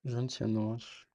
21 anos.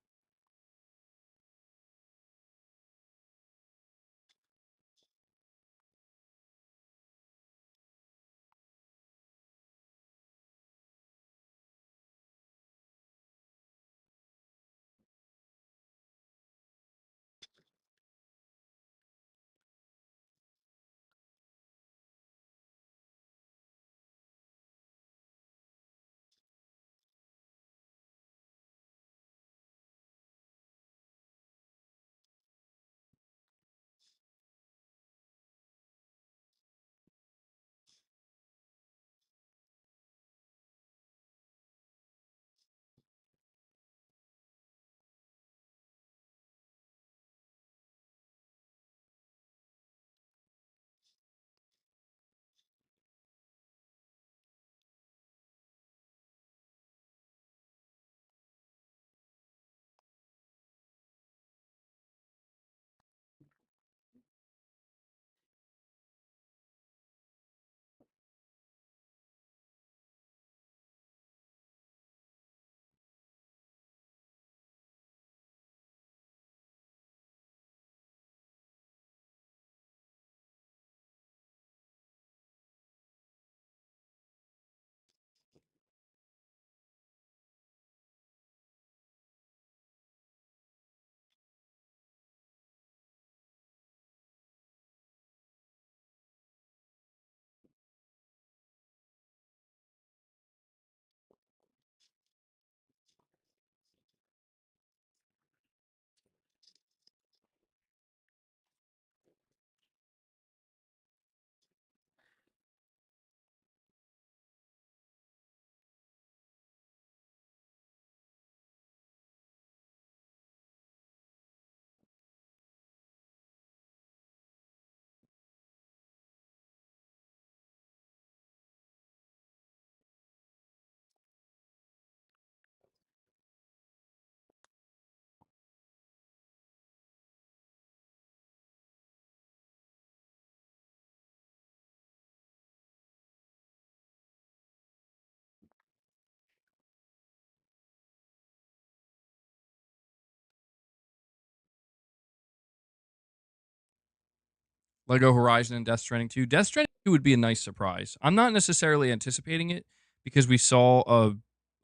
Lego Horizon and Death Stranding 2. Death Stranding 2 would be a nice surprise. I'm not necessarily anticipating it because we saw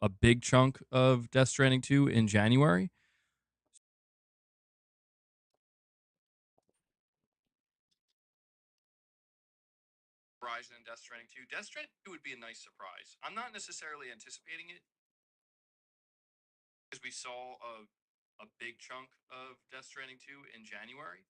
a big chunk of Death Stranding 2 in January. Horizon and Death Stranding 2. Death Stranding 2 would be a nice surprise. I'm not necessarily anticipating it because we saw a big chunk of Death Stranding 2 in January.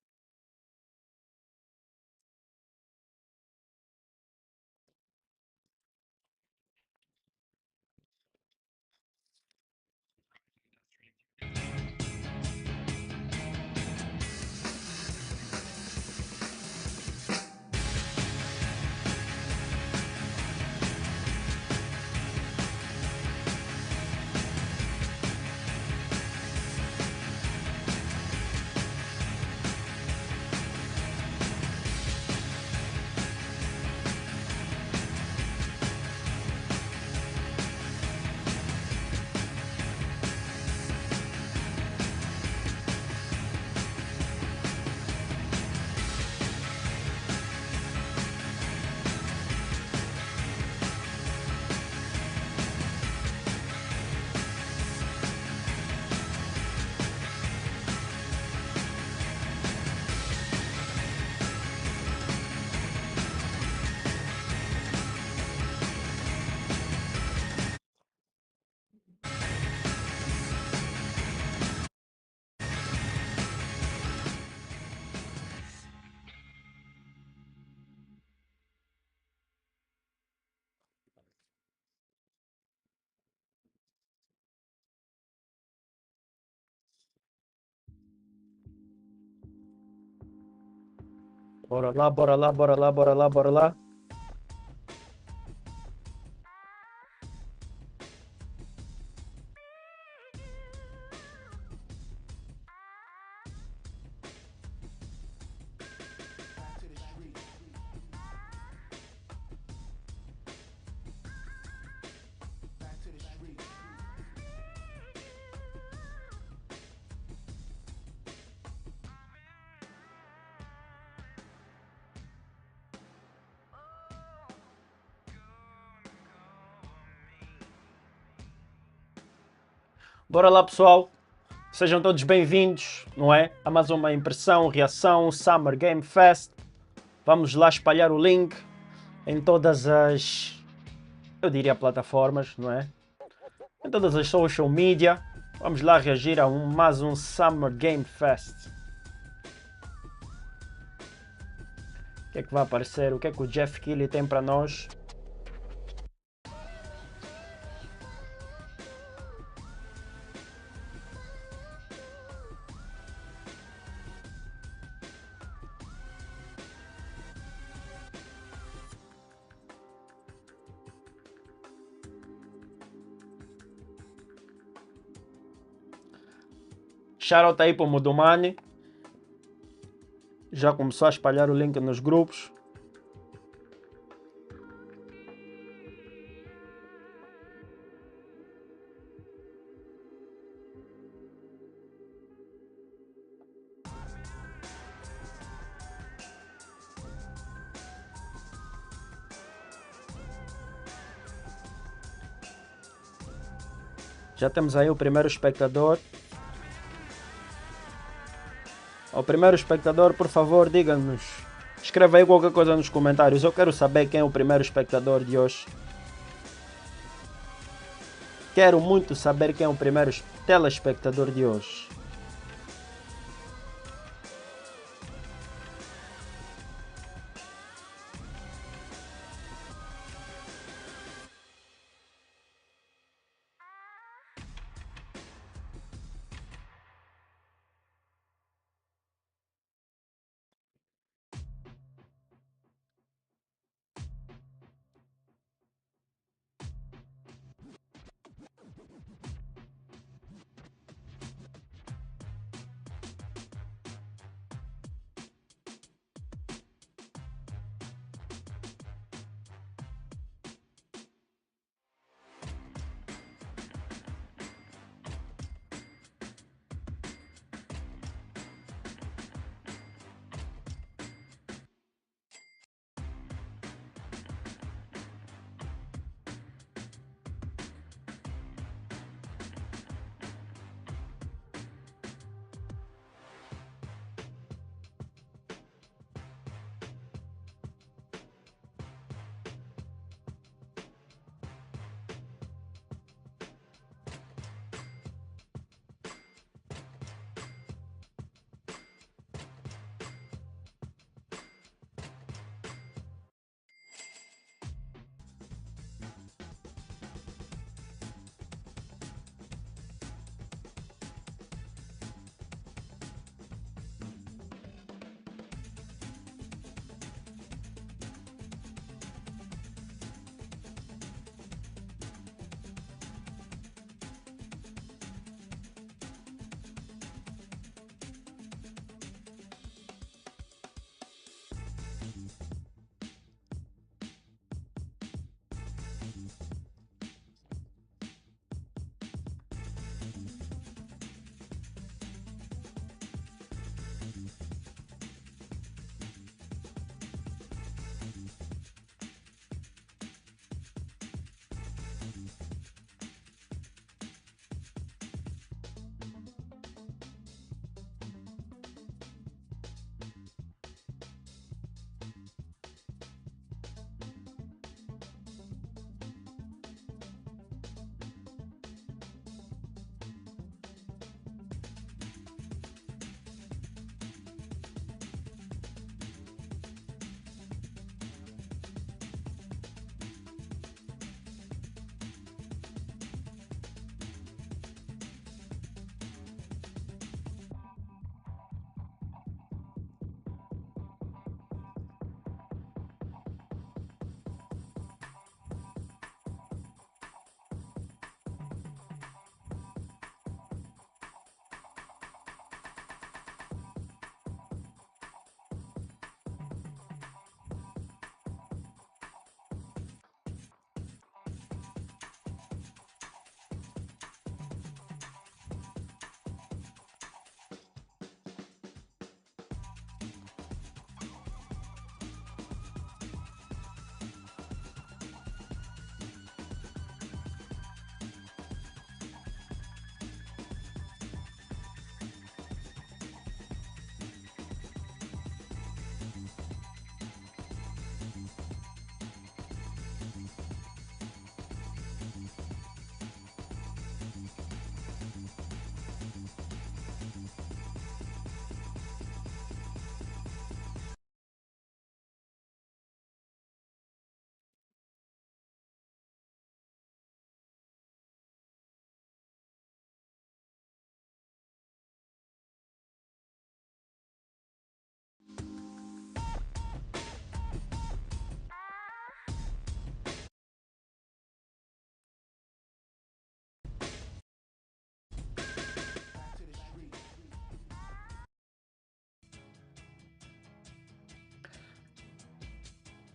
Bora lá, bora lá, bora lá, bora lá, bora lá. Bora lá, pessoal. Sejam todos bem-vindos, não é? A mais uma impressão, reação, Summer Game Fest. Vamos lá espalhar o link em todas as, eu diria, plataformas, não é? Em todas as social media. Vamos lá reagir a mais um Summer Game Fest. O que é que vai aparecer? O que é que o Jeff Keighley tem para nós? Shoutout aí para o Mudomani. Já começou a espalhar o link nos grupos. Já temos aí o primeiro espectador. Ao primeiro espectador, por favor, diga-nos. Escreva aí qualquer coisa nos comentários. Eu quero saber quem é o primeiro espectador de hoje. Quero muito saber quem é o primeiro telespectador de hoje.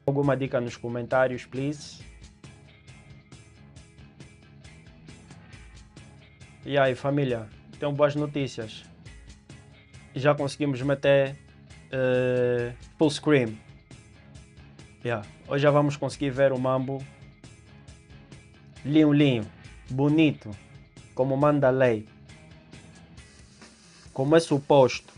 alguma dica nos comentários, please. E aí, família, tenho boas notícias. Já conseguimos meter full screen. Hoje já vamos conseguir ver o mambo linho, bonito, como manda a lei, como é suposto.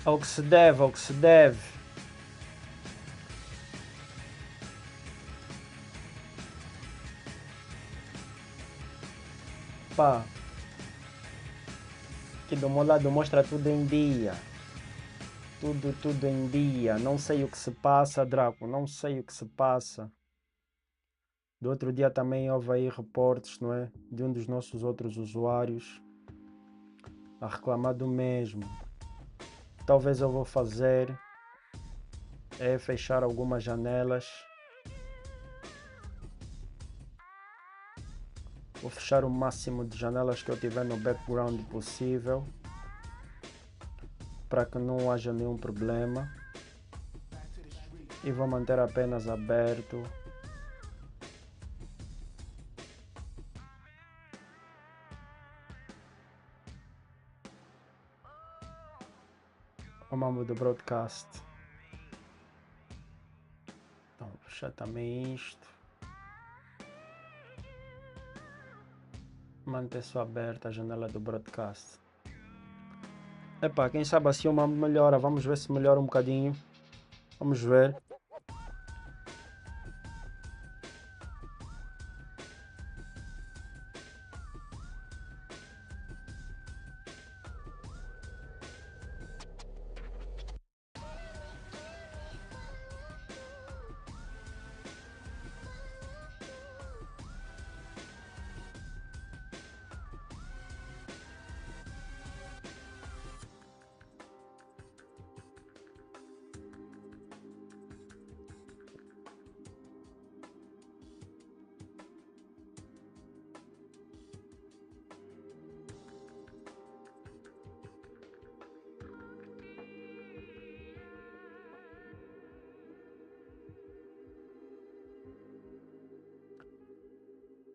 Ao que se deve, ao que se deve. Pá, aqui do meu lado mostra tudo em dia. Tudo em dia. Não sei o que se passa, Draco. Não sei o que se passa. Do outro dia também houve aí reportes, não é? De um dos nossos outros usuários a reclamar do mesmo. Talvez eu vou fazer é fechar algumas janelas. Vou fechar o máximo de janelas que eu tiver no background possível, para que não haja nenhum problema. E vou manter apenas aberto o mambo do broadcast. Então, vou fechar também isto. Manter só aberta a janela do broadcast. Epá, quem sabe assim o mambo melhora. Vamos ver se melhora um bocadinho. Vamos ver.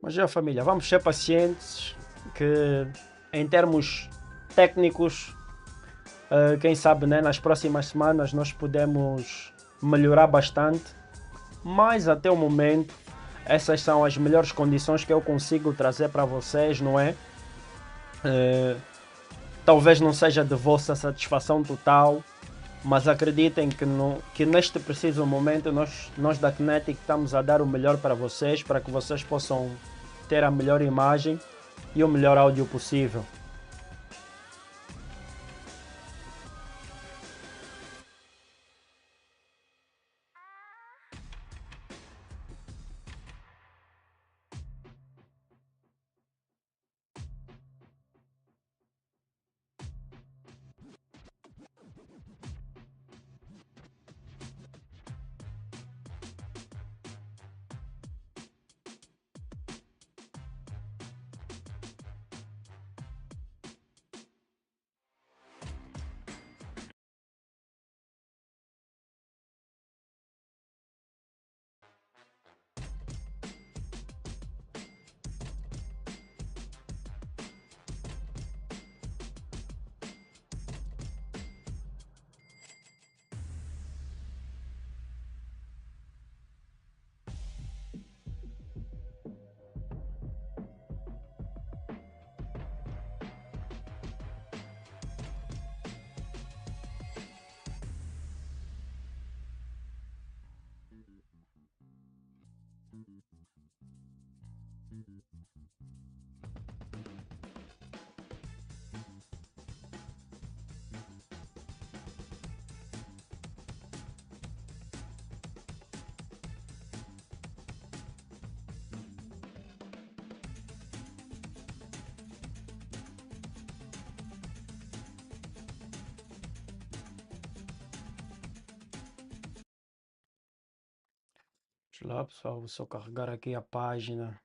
Mas já, família, vamos ser pacientes, que em termos técnicos, quem sabe, né, nas próximas semanas nós podemos melhorar bastante, mas até o momento essas são as melhores condições que eu consigo trazer para vocês, não é? Talvez não seja de vossa satisfação total, mas acreditem que neste preciso momento nós da KnetiK estamos a dar o melhor para vocês, para que vocês possam ter a melhor imagem e o melhor áudio possível. Vamos lá, pessoal, vou só carregar aqui a página.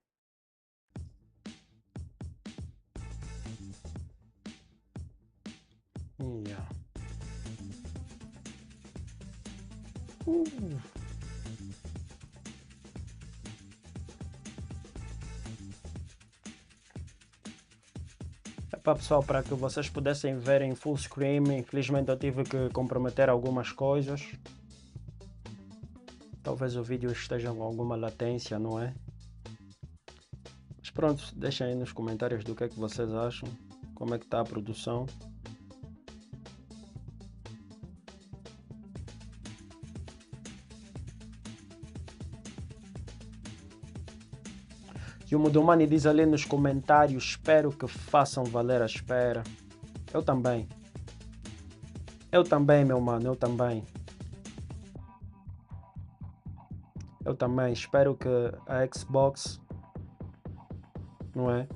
Yeah. Epá, pessoal, para que vocês pudessem ver em full screen, infelizmente eu tive que comprometer algumas coisas. Talvez o vídeo esteja com alguma latência, não é? Mas pronto, deixem aí nos comentários do que é que vocês acham, como é que está a produção. E o Mudomani diz ali nos comentários, espero que façam valer a espera. Eu também. Eu também, meu mano, eu também. Eu também. Espero que a Xbox, não é?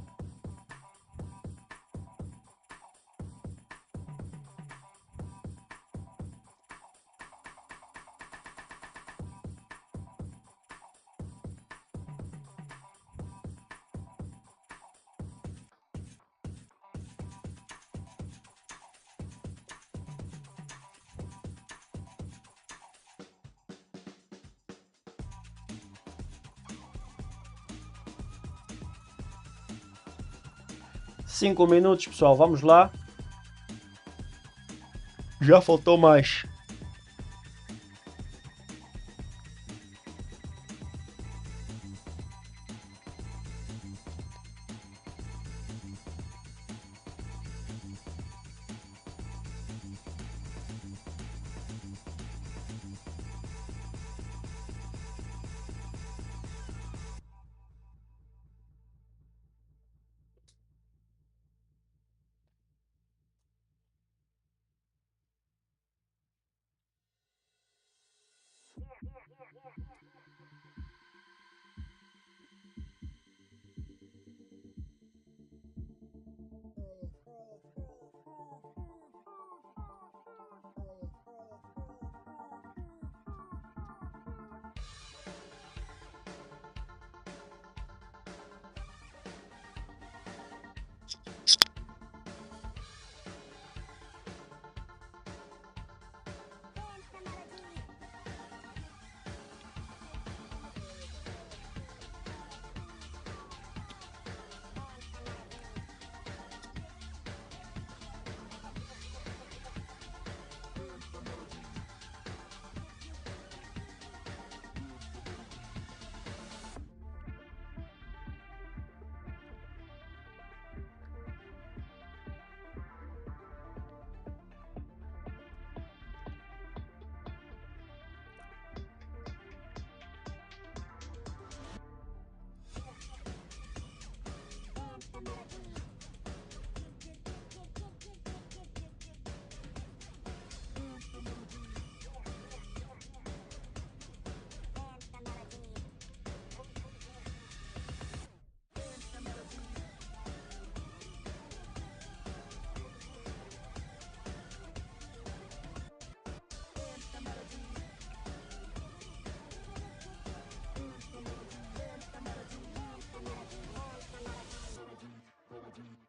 Cinco minutos, pessoal, vamos lá. Já faltou mais.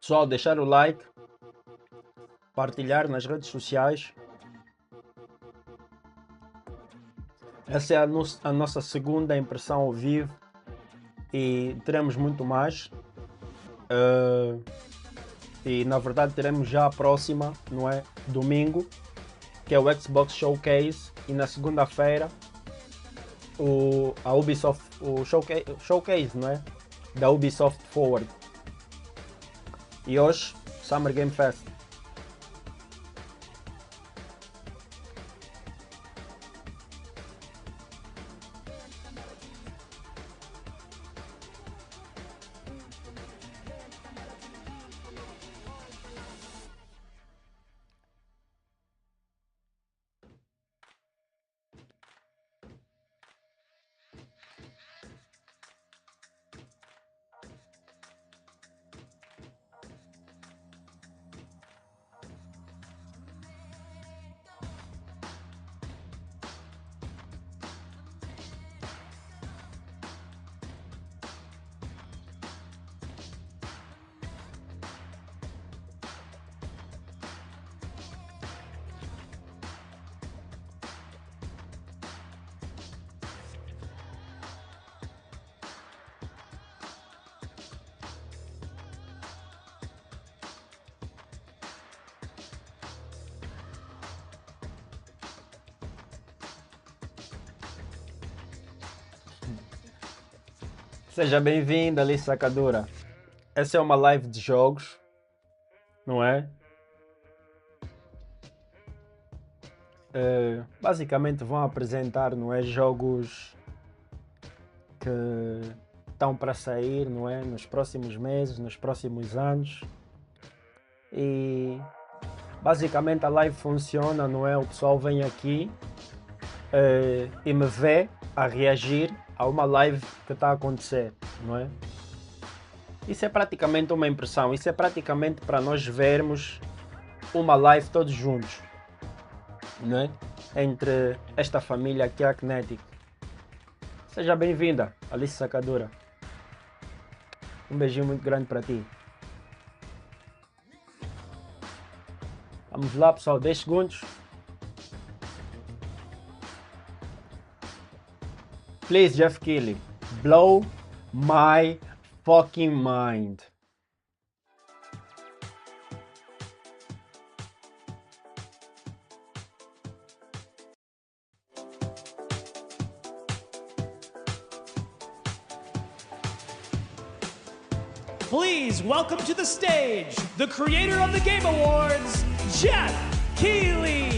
Pessoal, deixar o like, partilhar nas redes sociais. Essa é a nossa segunda impressão ao vivo e teremos muito mais. E na verdade teremos já a próxima, não é? Domingo, que é o Xbox Showcase, e na segunda-feira a Ubisoft, o showcase, não é? Da Ubisoft Forward. E hoje, Summer Game Fest. Seja bem-vindo, ali Sacadura. Essa é uma live de jogos, não é? Basicamente vão apresentar, não é, jogos que estão para sair, não é, nos próximos meses, nos próximos anos. E basicamente a live funciona, não é? O pessoal vem aqui e me vê a reagir a uma live que está a acontecer, não é? Isso é praticamente uma impressão, isso é praticamente para nós vermos uma live todos juntos, não é? Entre esta família aqui, a KnetiK. Seja bem-vinda, Alice Sacadura. Um beijinho muito grande para ti. Vamos lá, pessoal, 10 segundos. Please, Jeff Keighley, blow my fucking mind. Please welcome to the stage the creator of the Game Awards, Jeff Keighley.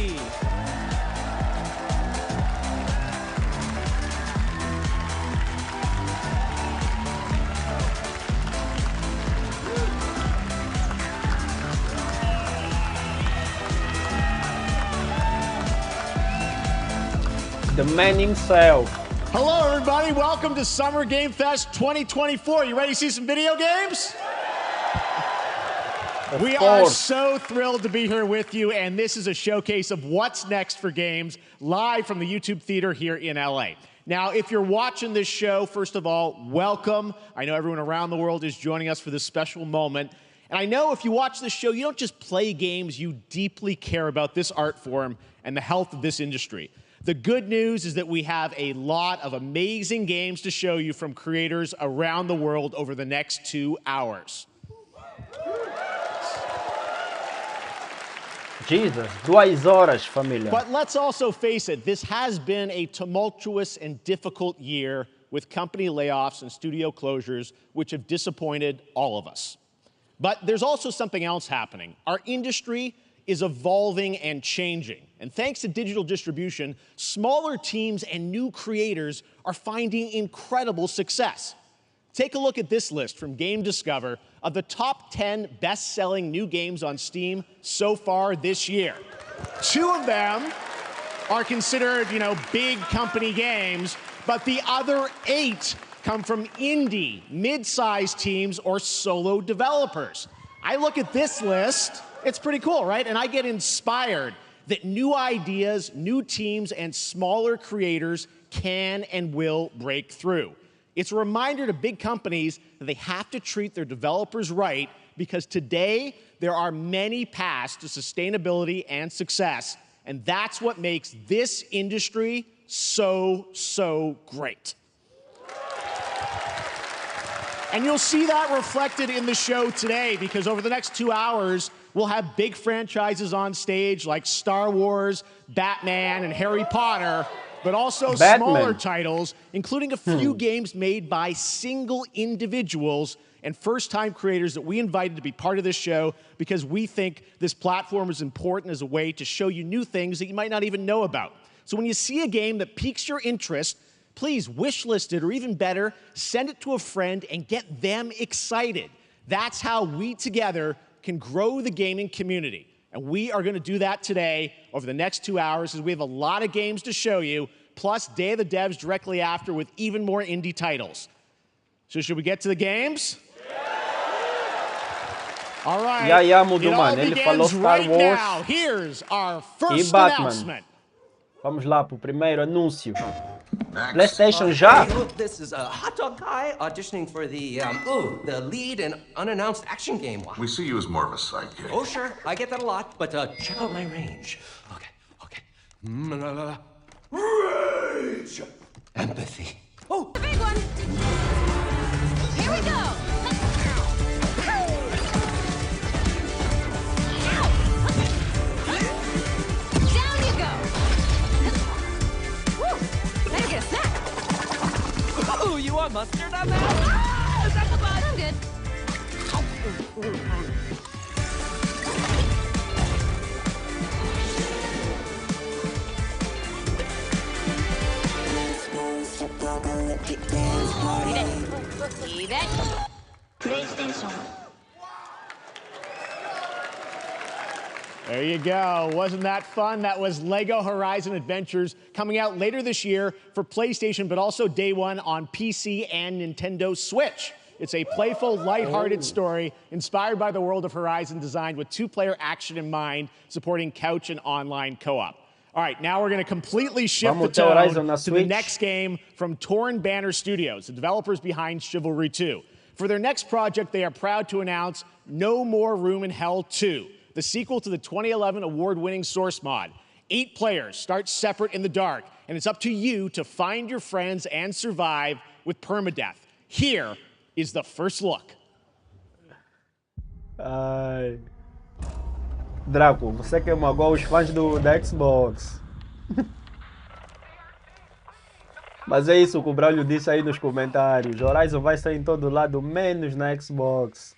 The man himself. Hello, everybody. Welcome to Summer Game Fest 2024. You ready to see some video games? We are so thrilled to be here with you, and this is a showcase of what's next for games live from the YouTube Theater here in LA. Now, if you're watching this show, first of all, welcome. I know everyone around the world is joining us for this special moment. And I know if you watch this show, you don't just play games, you deeply care about this art form and the health of this industry. The good news is that we have a lot of amazing games to show you from creators around the world over the next 2 hours. Jesus, 2 horas, família. But let's also face it, this has been a tumultuous and difficult year with company layoffs and studio closures, which have disappointed all of us. But there's also something else happening. Our industry is evolving and changing. And thanks to digital distribution, smaller teams and new creators are finding incredible success. Take a look at this list from Game Discover of the top 10 best-selling new games on Steam so far this year. 2 of them are considered, big company games, but the other 8 come from indie, mid-sized teams or solo developers. I look at this list, it's pretty cool, right? And I get inspired that new ideas, new teams, and smaller creators can and will break through. It's a reminder to big companies that they have to treat their developers right, because today there are many paths to sustainability and success, and that's what makes this industry so great. And you'll see that reflected in the show today, because over the next 2 hours, we'll have big franchises on stage like Star Wars, Batman, and Harry Potter, but also smaller titles, including a few games made by single individuals and first-time creators that we invited to be part of this show because we think this platform is important as a way to show you new things that you might not even know about. So when you see a game that piques your interest, please wishlist it, or even better, send it to a friend and get them excited. That's how we together can grow the gaming community. And we are going to do that today over the next 2 hours, as we have a lot of games to show you, plus Day of the Devs directly after with even more indie titles. So should we get to the games? All right. Yeah, it all begins right now. Here's our first announcement. Vamos lá pro primeiro anúncio. PlayStation já? Hey, look, this is a hot dog guy auditioning for the lead in unannounced action game. We see you as more of a sidekick. Oh, sure, I get that a lot, but check out my range. Okay. Rage! Empathy. Oh! Big one! Here we go! Down you go! Woo! Better get a snack! Ooh, you want mustard on that? Ah, is that the bus? I'm good. Leave it. PlayStation. There you go. Wasn't that fun? That was LEGO Horizon Adventures, coming out later this year for PlayStation, but also day one on PC and Nintendo Switch. It's a playful, lighthearted story inspired by the world of Horizon, designed with two-player action in mind, supporting couch and online co-op. All right, now we're going to completely shift the tone to the next game from Torn Banner Studios, the developers behind Chivalry 2. For their next project, they are proud to announce No More Room in Hell 2, the sequel to the 2011 award-winning Source mod. 8 players start separate in the dark, and it's up to you to find your friends and survive with permadeath. Here is the first look. Draco, você que magoou os fãs da Xbox. Mas é isso que o Braulio disse aí nos comentários. Horizon vai sair em todo lado, menos na Xbox.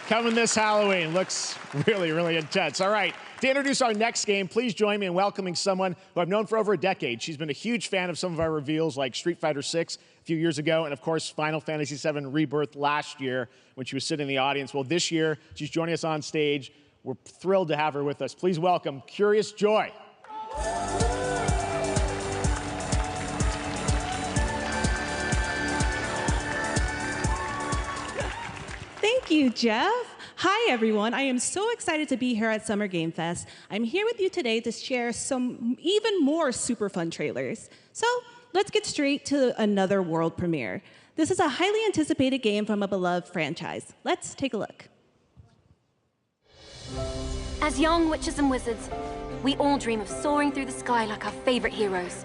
Coming this Halloween. Looks really, really intense. All right, to introduce our next game, please join me in welcoming someone who I've known for over a decade. She's been a huge fan of some of our reveals, like Street Fighter VI a few years ago, and of course, Final Fantasy VII Rebirth last year when she was sitting in the audience. Well, this year, she's joining us on stage. We're thrilled to have her with us. Please welcome Curious Joy. Thank you, Jeff. Hi, everyone. I am so excited to be here at Summer Game Fest. I'm here with you today to share some even more super fun trailers. So let's get straight to another world premiere. This is a highly anticipated game from a beloved franchise. Let's take a look. As young witches and wizards, we all dream of soaring through the sky like our favorite heroes.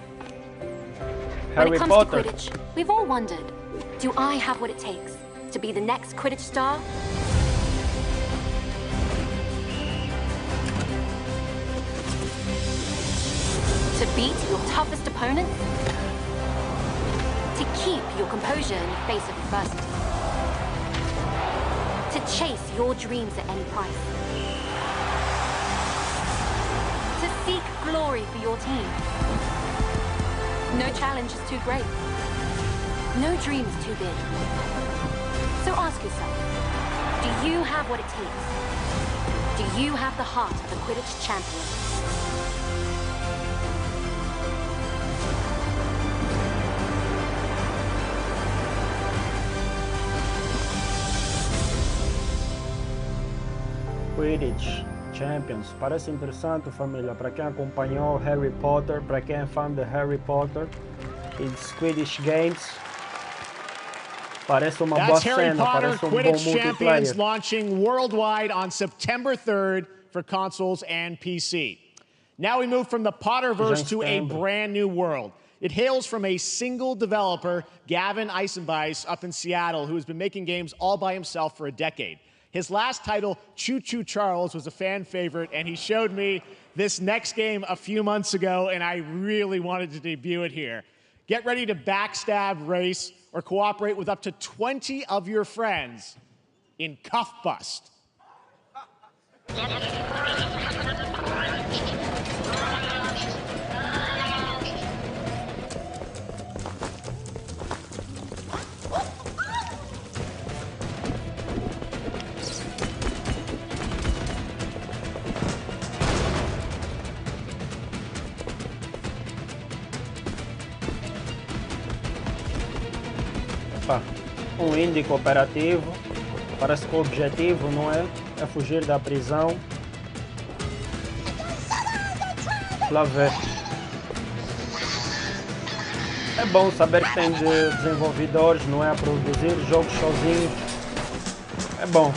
When it comes to Quidditch, we've all wondered, do I have what it takes to be the next Quidditch star? To beat your toughest opponent? To keep your composure in the face of adversity? To chase your dreams at any price? To seek glory for your team? No challenge is too great. No dream is too big. So ask yourself, do you have what it takes? Do you have the heart of a Quidditch champion? Quidditch Champions. Parece interessante, família. Para quem acompanhou Harry Potter, para quem é fã de Harry Potter e de Quidditch Games, parece uma boa Harry cena, Potter parece Quidditch bom Champions multiplayer. launching worldwide on September 3rd for consoles and PC. Now we move from the Potterverse to a brand new world. It hails from a single developer, Gavin Eisenbeis, up in Seattle, who has been making games all by himself for a decade. His last title, Choo Choo Charles, was a fan favorite, and he showed me this next game a few months ago, and I really wanted to debut it here. Get ready to backstab, race, or cooperate with up to 20 of your friends in Cuff Bust. Pá, um indie cooperativo. Parece que o objetivo, não é? É fugir da prisão. Vamos lá ver. É bom saber que tem desenvolvedores, não é? A produzir jogos sozinhos. É bom.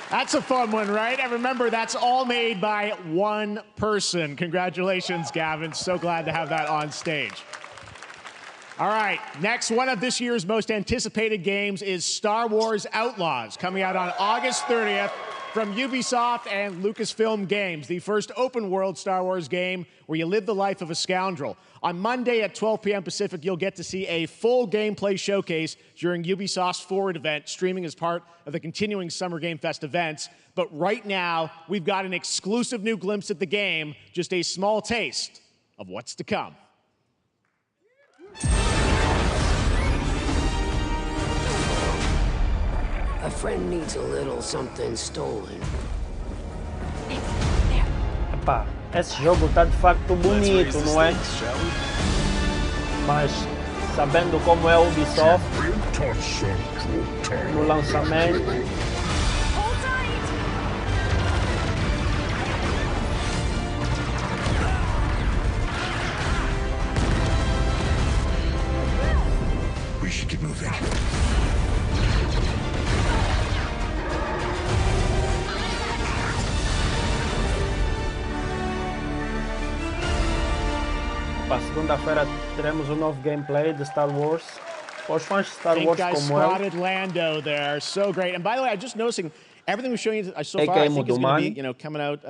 That's a fun one, right? And remember, that's all made by one person. Congratulations, Gavin. So glad to have that on stage. All right, next, one of this year's most anticipated games is Star Wars Outlaws, coming out on August 30th from Ubisoft and Lucasfilm Games, the first open-world Star Wars game where you live the life of a scoundrel. On Monday at 12 p.m. Pacific, you'll get to see a full gameplay showcase during Ubisoft's Forward event, streaming as part of the continuing Summer Game Fest events. But right now, we've got an exclusive new glimpse at the game, just a small taste of what's to come. A friend needs a little something stolen. Epá, esse jogo está de facto bonito, não é? Mas sabendo como é o Ubisoft no lançamento, We should get moving. segunda-feira teremos um novo gameplay de Star Wars. Para os fãs de Star Wars I como eu. spotted Lando there, so great. And by the way, I'm just noticing everything we're showing you so far. I think is going to be, coming out,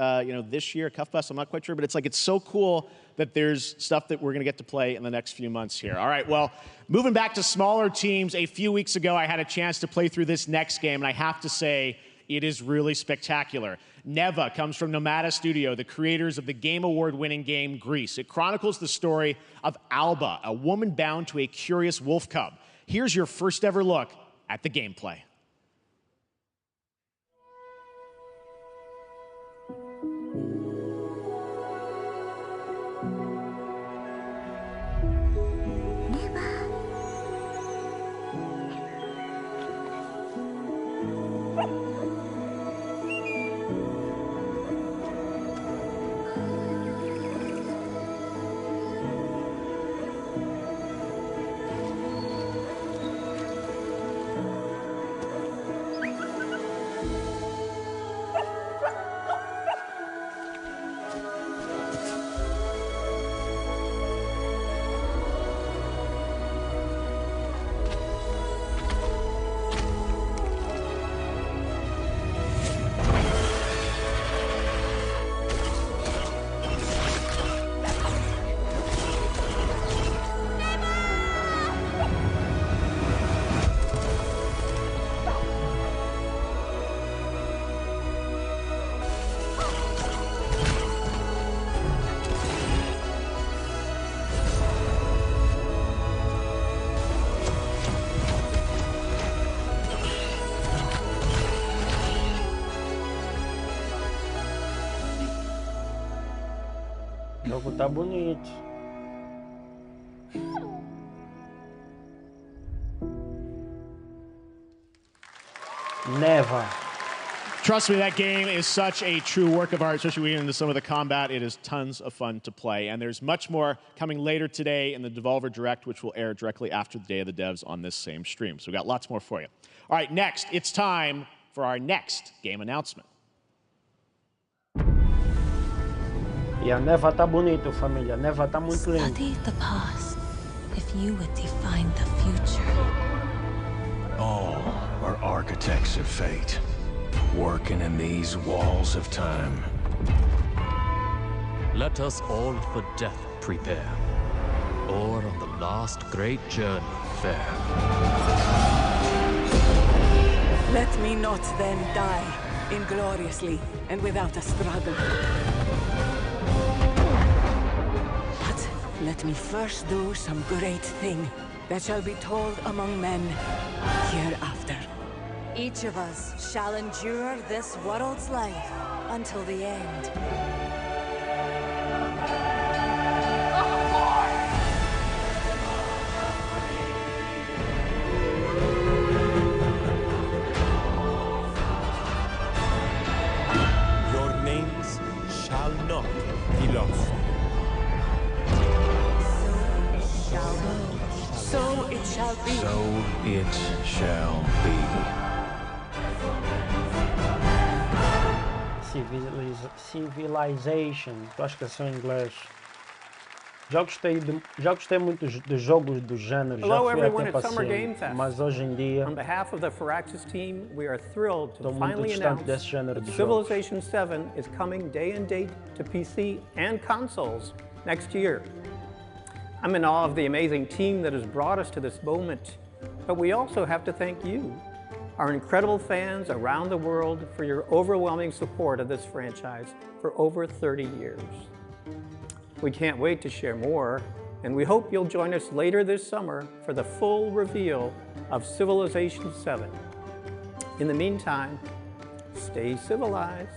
this year, Cuff Bus. I'm not quite sure, but it's so cool that there's stuff that we're going to get to play in the next few months here. All right, well, moving back to smaller teams, a few weeks ago, I had a chance to play through this next game, and I have to say, it is really spectacular. Neva comes from Nomada Studio, the creators of the Game Award-winning game Grease. It chronicles the story of Alba, a woman bound to a curious wolf cub. Here's your first ever look at the gameplay. O jogo tá bonito. Neva. Trust me, that game is such a true work of art, especially when we get into some of the combat. It is tons of fun to play. And there's much more coming later today in the Devolver Direct, which will air directly after the Day of the Devs on this same stream. So we've got lots more for you. All right, next, it's time for our next game announcement. E a neva tá bonito, família. A neva tá muito linda. Study the past if you would define the future. All are architects of fate, working in these walls of time. Let us all for death prepare, or on the last great journey fare. Let me not then die ingloriously and without a struggle. But let me first do some great thing that shall be told among men hereafter. Each of us shall endure this world's life until the end. Your names shall not be lost. So it shall be. So it shall be. Civilization. Eu acho que é só em inglês. Já gostei muito dos jogos do gênero. Hello já fui everyone até at Summer paciente, Game Fest. mas hoje em dia On behalf of the Firaxis team, we are thrilled to estou muito finally distante announce desse gênero that de jogos. Civilization 7 is coming day and date to PC and consoles next year. I'm in awe of the amazing team that has brought us to this moment, but we also have to thank you, our incredible fans around the world, for your overwhelming support of this franchise for over 30 years. We can't wait to share more, and we hope you'll join us later this summer for the full reveal of Civilization 7. In the meantime, stay civilized.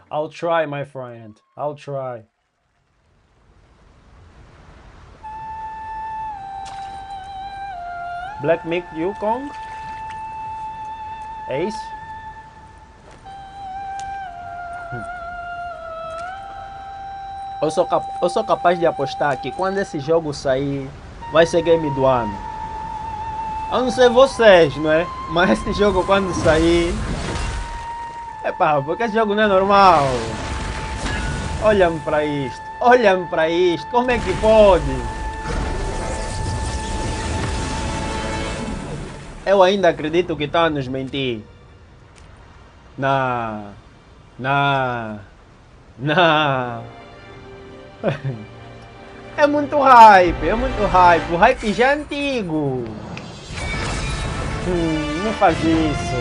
I'll try, my friend. I'll try. Black Myth Yukong? É isso? Eu sou capaz de apostar que quando esse jogo sair, vai ser game do ano. Eu não sei vocês, não é? Mas esse jogo quando sair... Epá, porque esse jogo não é normal. Olha-me para isto. Olha-me para isto. Como é que pode? Eu ainda acredito que está a nos mentir. Não. É muito hype, é muito hype. O hype já é antigo. Não faz isso.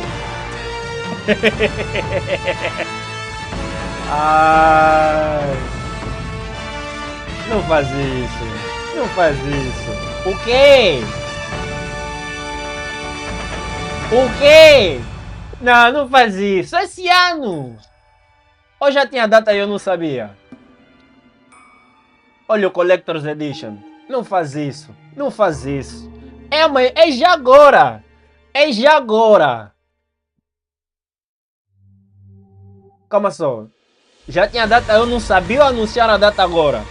Ai. Não faz isso. Não faz isso. O quê? O quê? Não, não faz isso. Esse ano. Ou já tinha data e eu não sabia. Olha o Collector's Edition. Não faz isso. Não faz isso. É já agora. É já agora. Calma só. Já tinha data, eu não sabia ou anunciaram a data agora?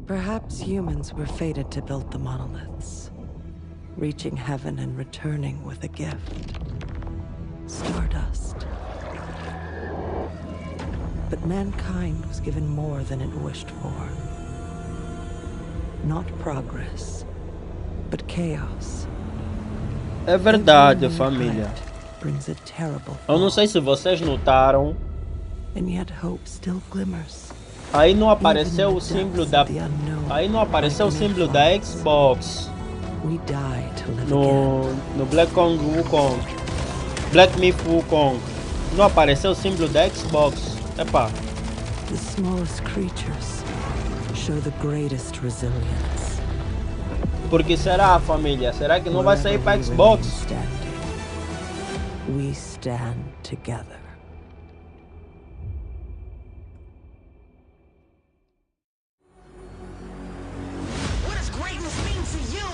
Perhaps humans were fated to build the monoliths, reaching heaven and returning with a gift. Stardust. But mankind was given more than it wished for. Not progress, but chaos. É verdade, família. Brings a terrible Eu não sei se vocês notaram. and yet hope still glimmers. Aí não apareceu o símbolo da. Aí não apareceu o símbolo da Xbox. We die to live again. No Black Kong Wukong, Black Myth Wukong, não apareceu o símbolo da Xbox. Epá. The smallest creatures show the greatest resilience. Por que será, família? Será que não vai sair para Xbox? We stand together. What does greatness mean to you?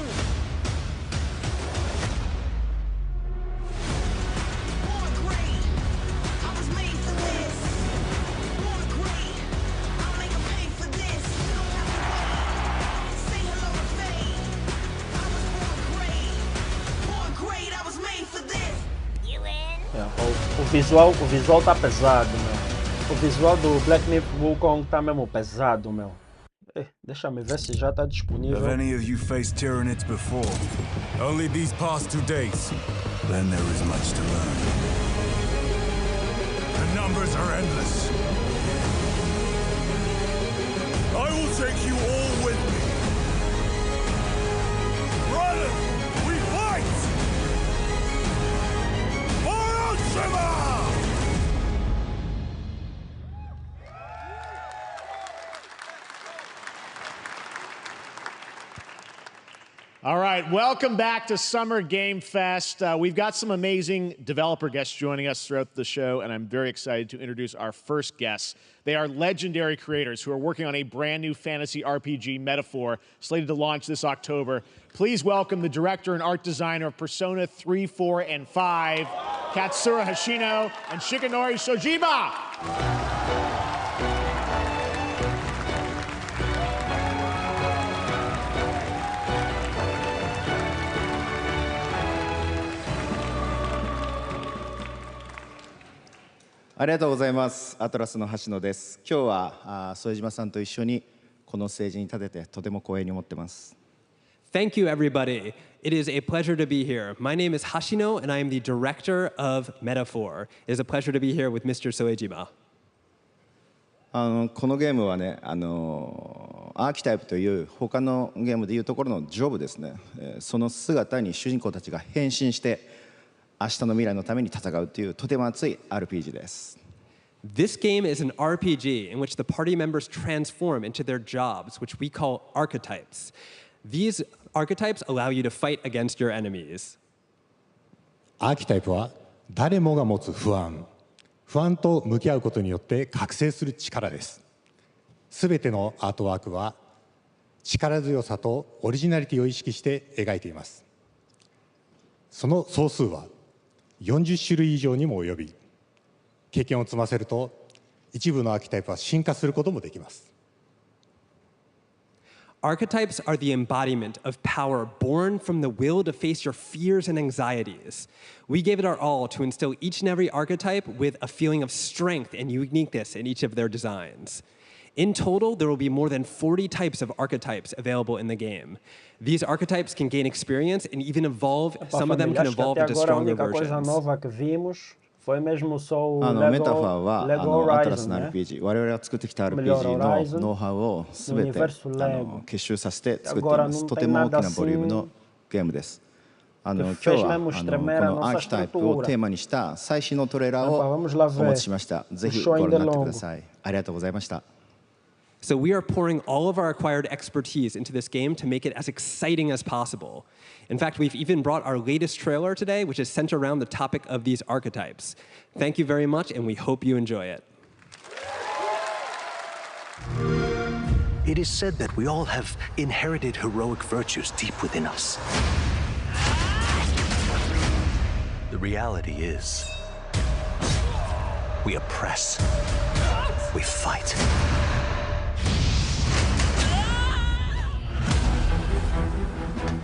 Born great, I was made for this. Born great, I'll make a pay for this. You don't have to wait. Say hello to fate. I was born great. Born great, I was made for this. You in? O visual tá pesado, meu. O visual do Black Myth Wukong tá mesmo pesado, meu. Deixa-me ver se já tá disponível. Have any of you faced Tyranids before? Only these past 2 days? Then there is much to learn. The numbers are endless. I will take you all with me. Brothers, we fight! For Ultima! All right, welcome back to Summer Game Fest. We've got some amazing developer guests joining us throughout the show, and I'm very excited to introduce our first guests. They are legendary creators who are working on a brand new fantasy RPG, Metaphor, slated to launch this October. Please welcome the director and art designer of Persona 3, 4, and 5, Katsura Hashino and Shikanori Shojiba. ありがとうございます。アトラスの橋野です。今日は副島さんと一緒にこのステージに立ててとても光栄に思ってます。Thank you, everybody. It is a pleasure to be here. My name is Hashino, and I am the director of Metaphor. It is a pleasure to be here with Mr. Soejima. このゲームはね、アーキタイプという他のゲームでいうところのジョブですね。その姿に主人公たちが変身して明日の未来のために戦うというとても熱い RPG です。This game is an RPG in which the party members transform into their jobs, which we call archetypes. These archetypes allow you to fight against your enemies. アーキタイプは誰もが持つ不安と向き合うことによって覚醒する力です。すべてのアートワークは力強さとオリジナリティを意識して描いています。その総数は40種類以上にも及び、経験を積ませると一部のアーキタイプは進化することもできます。Archetypes are the embodiment of power born from the will to face your fears and anxieties. We gave it our all to instill each and every archetype with a feeling of strength and uniqueness in each of their designs. In total, there will be more than 40 types of archetypes available in the game. These archetypes can gain experience and even evolve. Some of them can evolve into stronger versions. foi mesmo só o メタファーはアトラスの RPG、我々が作ってきた RPG のノウハウをすべて結集させて作っています。とても大きなボリュームのゲームです。今日はこのアーキタイプをテーマにした最新のトレーラーをお持ちしました。ぜひご覧になってください。ありがとうございました。So we are pouring all of our acquired expertise into this game to make it as exciting as possible. In fact, we've even brought our latest trailer today, which is centered around the topic of these archetypes. Thank you very much, and we hope you enjoy it. It is said that we all have inherited heroic virtues deep within us. The reality is, we oppress, we fight.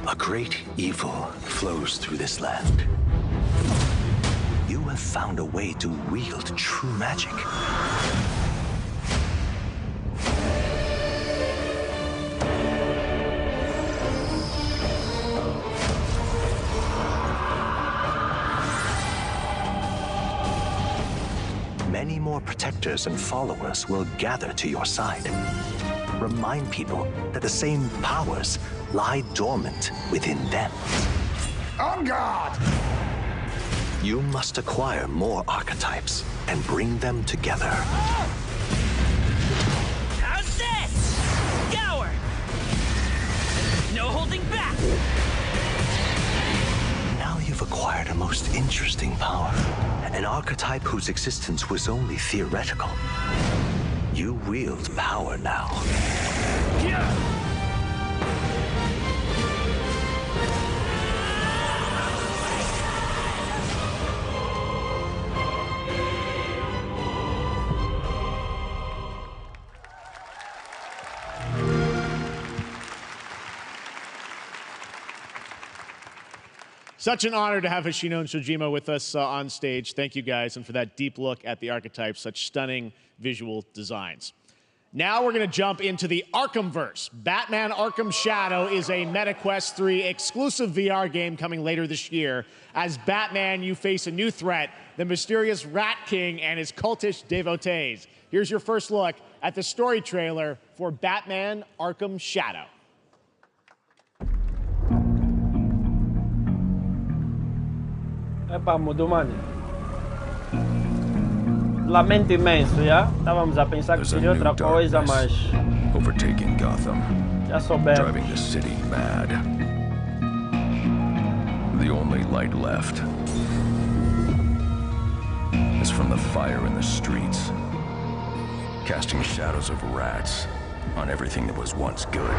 A great evil flows through this land. You have found a way to wield true magic. Many more protectors and followers will gather to your side. remind people that the same powers lie dormant within them. On guard! You must acquire more archetypes and bring them together. How's this? Scour! No holding back! Now you've acquired a most interesting power. An archetype whose existence was only theoretical. You wield power now. Such an honor to have Hoshino and Shojima with us on stage. Thank you guys, and for that deep look at the archetypes, such stunning visual designs. Now we're going to jump into the Arkhamverse. Batman Arkham Shadow is a MetaQuest 3 exclusive VR game coming later this year. As Batman, you face a new threat, the mysterious Rat King and his cultish devotees. Here's your first look at the story trailer for Batman Arkham Shadow. Epá, mudou, mano. Lamento imenso, já? Estávamos a pensar que seria outra coisa, mas overtaking Gotham, já soubemos. driving the city mad. The only light left is from the fire in the streets, casting shadows of rats on everything that was once good.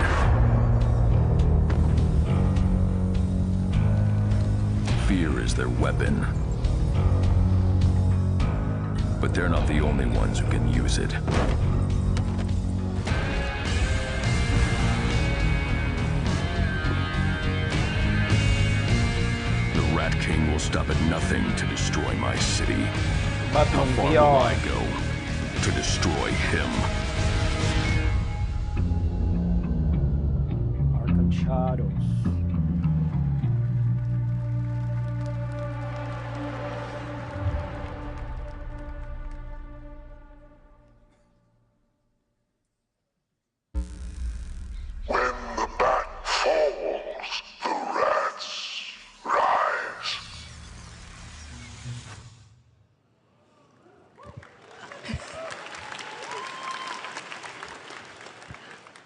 Fear is their weapon. But they're not the only ones who can use it. The Rat King will stop at nothing to destroy my city. How far will I go to destroy him? Arkham Shadows.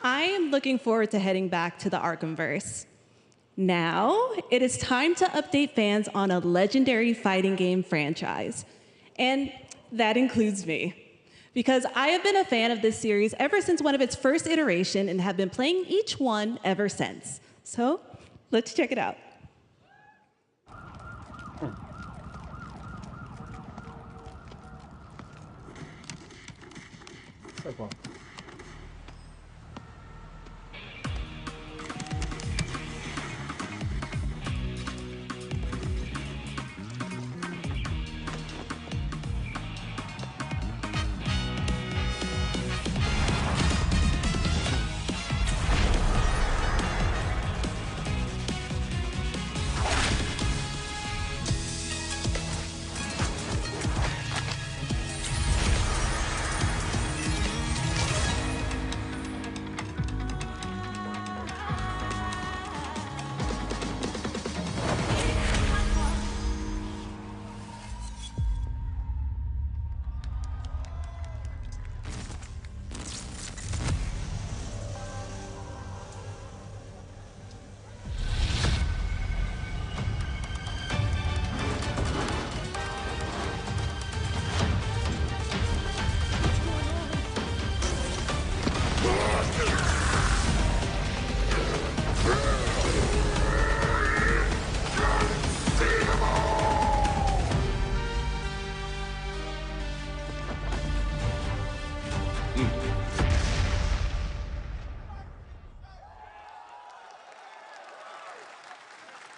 I am looking forward to heading back to the Arkhamverse. Now, it is time to update fans on a legendary fighting game franchise. And that includes me. Because I have been a fan of this series ever since one of its first iteration and have been playing each one ever since. So, let's check it out.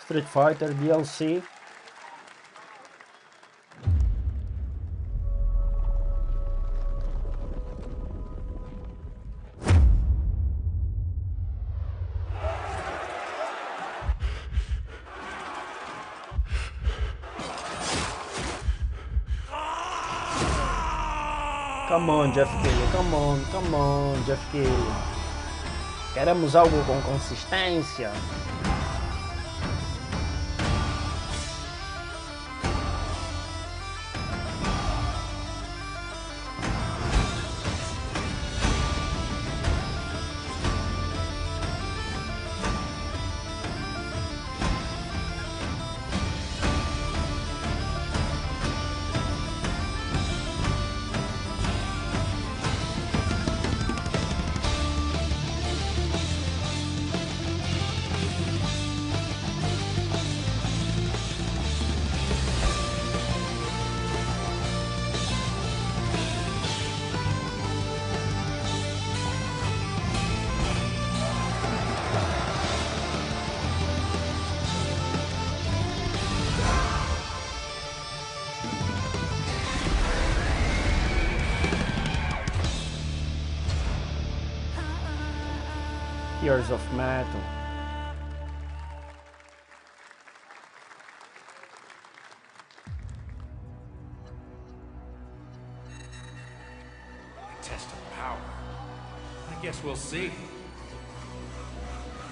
Street Fighter DLC. Come on, Jeff Keighley. Come on, Jeff Keighley. Queremos algo com consistência. Years of Metal. Test of power. I guess we'll see.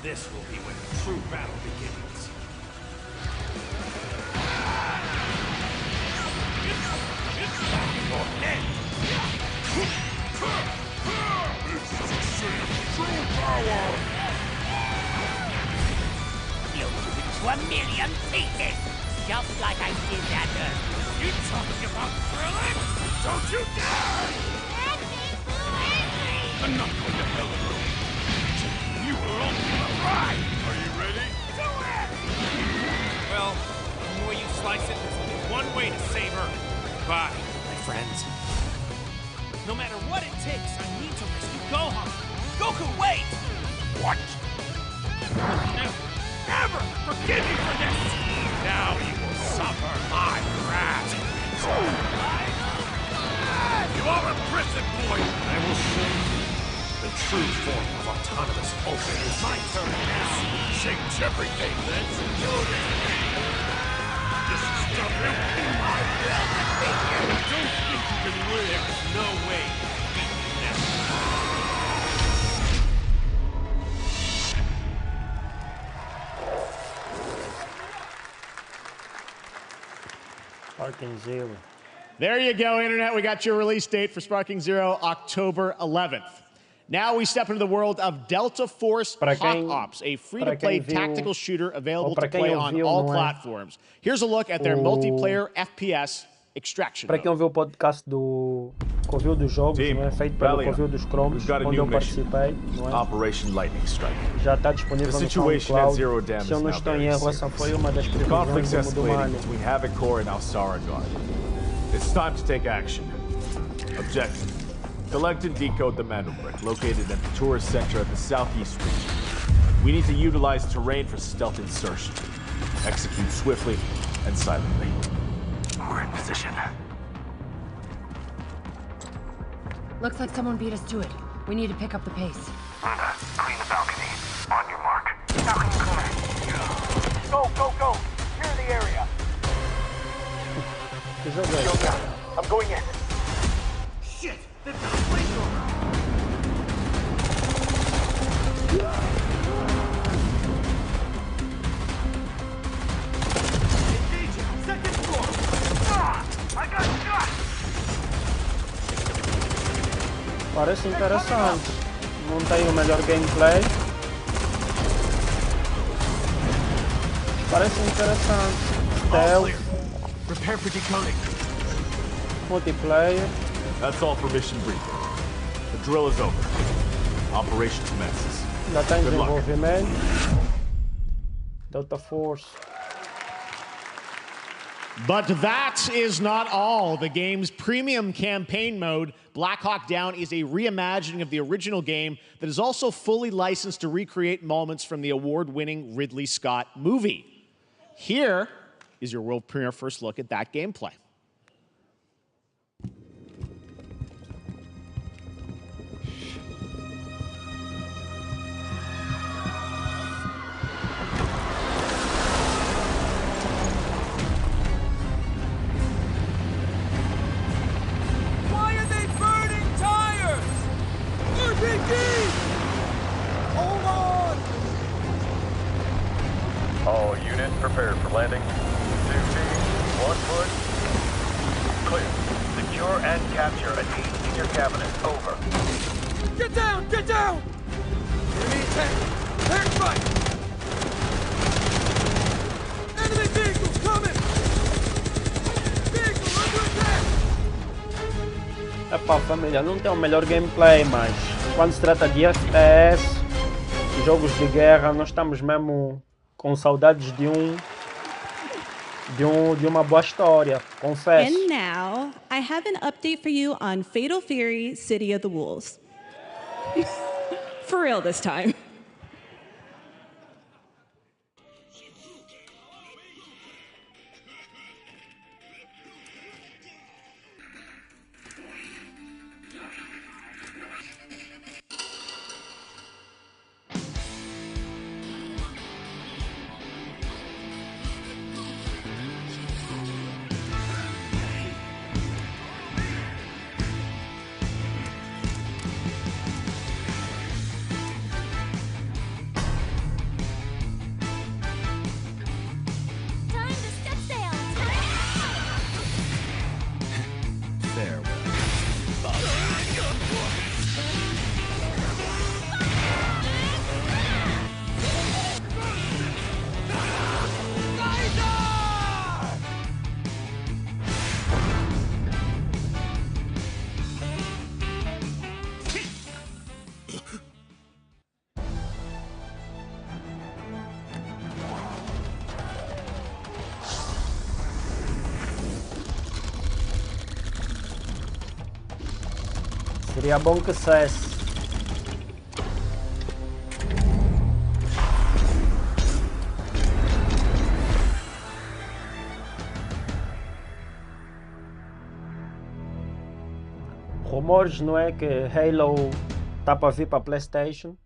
This will be when the true battle begins. True power! You'll move into a million pieces, just like I did that earlier. You talking about thrilling? Don't you dare! I'm not going to hell alone. You were only the ride. Are you ready? Do it! Well, the way you slice it, there's only one way to save Earth. Goodbye, my friends. No matter what it takes, I need to rescue Gohan. Goku, wait! What? Never forgive you for this! Now you will suffer my wrath! You are a prison boy! I will show you the true form of autonomous ultimate. It's my turn now! Change everything, then! This is W! I will defeat you! I don't think you can win! There is no way to beat me now! Sparking Zero. There you go, Internet. We got your release date for Sparking Zero, October 11th. Now we step into the world of Delta Force Hawk Ops, a free-to-play tactical shooter available to play on all platforms. Here's a look at their multiplayer FPS Extraction Para quem ouviu o podcast do Covil dos Jogos, não é? Feito pelo Covil dos Cromos, onde eu participei, não é? Operation Lightning Strike. Já está disponível no SoundCloud. Se eu não estou em erro, essa foi uma das previsões do Malha. Between Havoc Core and Alsara Guard. It's time to take action. Objective: collect and decode the Mandel Brick located at the tourist center at the southeast region. We need to utilize terrain for stealth insertion. Execute swiftly and silently. We're in position. Looks like someone beat us to it. We need to pick up the pace. Rhonda, clean the balcony. On your mark. Balcony clear. Go, go, go! Clear the area. I'm going in. Shit! They've got a flamethrower! Engaging! Second floor! Ah! I got shot! Parece interessante. Não tem o melhor gameplay. Parece interessante. Stealth. Prepare for decoding. Multiplayer. That's all for mission briefing. The drill is over. Operation commences. Ainda tem desenvolvimento. Delta Force. But that is not all. The game's premium campaign mode, Black Hawk Down, is a reimagining of the original game that is also fully licensed to recreate moments from the award-winning Ridley Scott movie. Here is your world premiere first look at that gameplay. Why are they burning tires? RPG! prepared for landing. 2 feet, 1 foot. Clear. Secure and capture an 8 in your cabinet. Over. Get down! Get down! Enemy attack! Air strike! Enemy vehicles coming! Vehicle under attack! Epá, família, não tem o melhor gameplay, mas quando se trata de FPS, jogos de guerra, nós estamos mesmo com saudades de uma boa história, confesso. And now, I have an update for you on Fatal Fury: City of the Wolves. For real this time. Seria bom que cesse. Rumores, não é, que Halo tá para vir para PlayStation.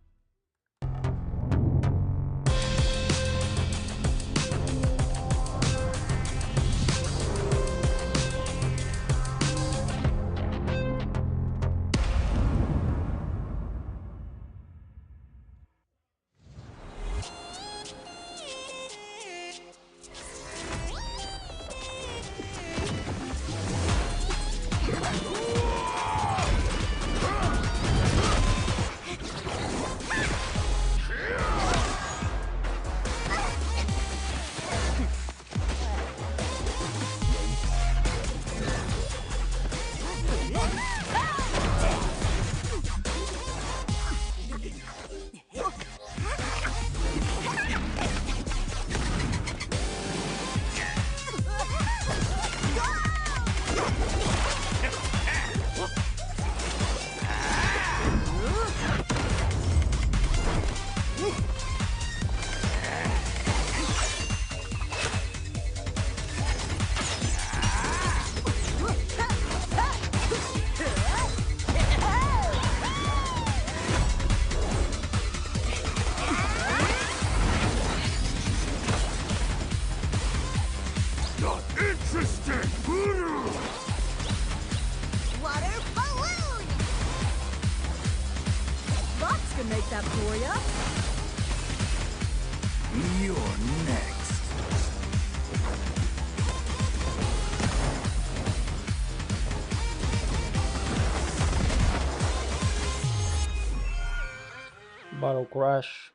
Battle Crash.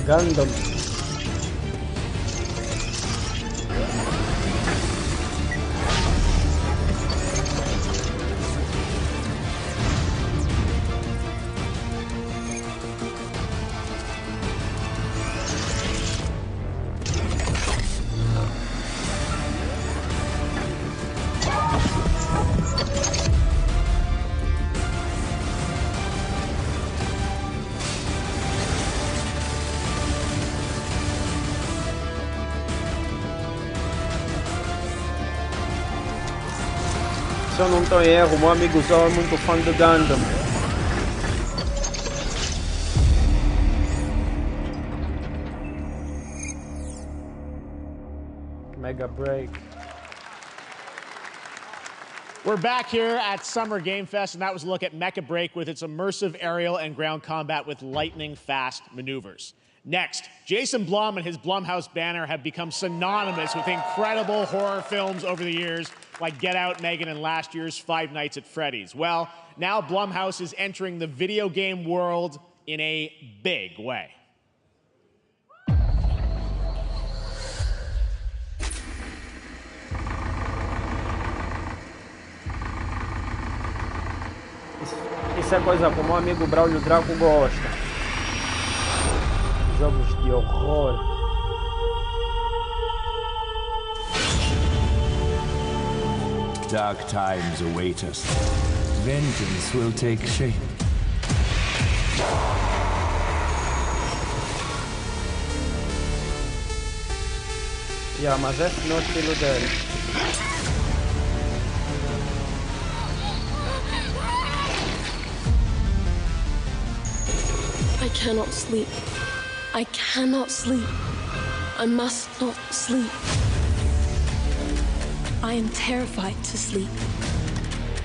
Gundam. Se eu não estou em erro, meu amigo Zó é muito fã de Gundam. Mega Break. We're back here at Summer Game Fest, and that was a look at Mecha Break with its immersive aerial and ground combat with lightning-fast maneuvers. Next, Jason Blum and his Blumhouse banner have become synonymous with incredible horror films over the years, like Get Out, Megan, and last year's Five Nights at Freddy's. Well, now Blumhouse is entering the video game world in a big way. Isso é coisa como o amigo Braulio Draco gosta. Jogos de horror. Dark times await us. Vengeance will take shape. Yeah, mas esse não é o estilo dele. I cannot sleep. I cannot sleep. I must not sleep. I am terrified to sleep.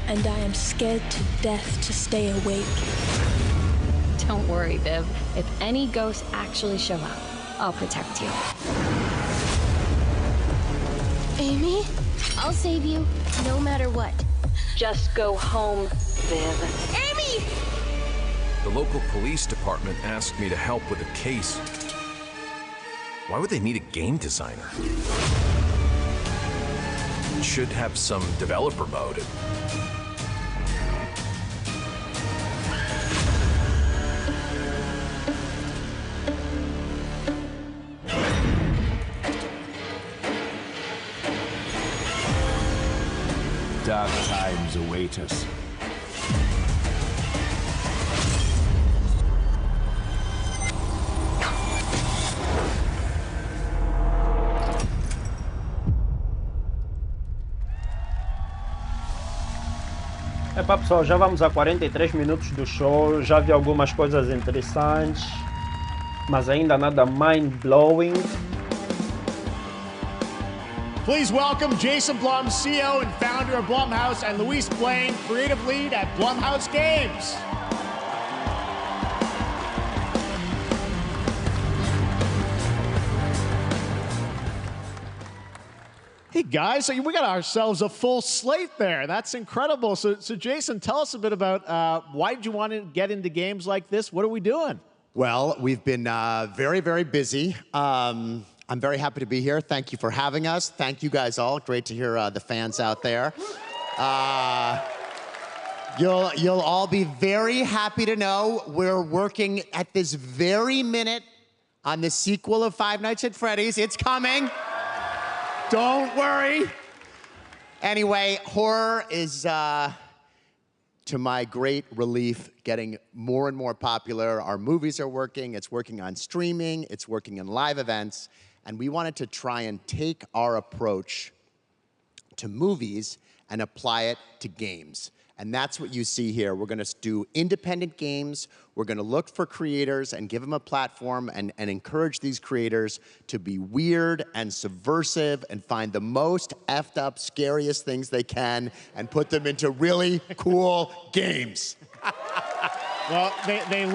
And I am scared to death to stay awake. Don't worry, Viv. If any ghosts actually show up, I'll protect you. Amy? I'll save you, no matter what. Just go home, Viv. Amy! The local police department asked me to help with a case. Why would they need a game designer? It should have some developer mode. Dark times await us. Epá, pessoal, já vamos a 43 minutos do show, já vi algumas coisas interessantes, mas ainda nada mind-blowing. Please welcome Jason Blum, CEO and founder of Blumhouse, and Luis Blaine, creative lead at Blumhouse Games. Hey guys, so we got ourselves a full slate there. That's incredible. So Jason, tell us a bit about why did you want to get into games like this? What are we doing? Well, we've been very, very busy. I'm very happy to be here. Thank you for having us. Thank you guys all. Great to hear the fans out there. You'll all be very happy to know we're working at this very minute on the sequel of Five Nights at Freddy's. It's coming. Don't worry. Anyway, horror is, to my great relief, getting more and more popular. Our movies are working. It's working on streaming. It's working in live events. And we wanted to try and take our approach to movies and apply it to games. And that's what you see here. We're going to do independent games. We're going to look for creators and give them a platform and encourage these creators to be weird and subversive and find the most effed up, scariest things they can and put them into really cool games. Well, they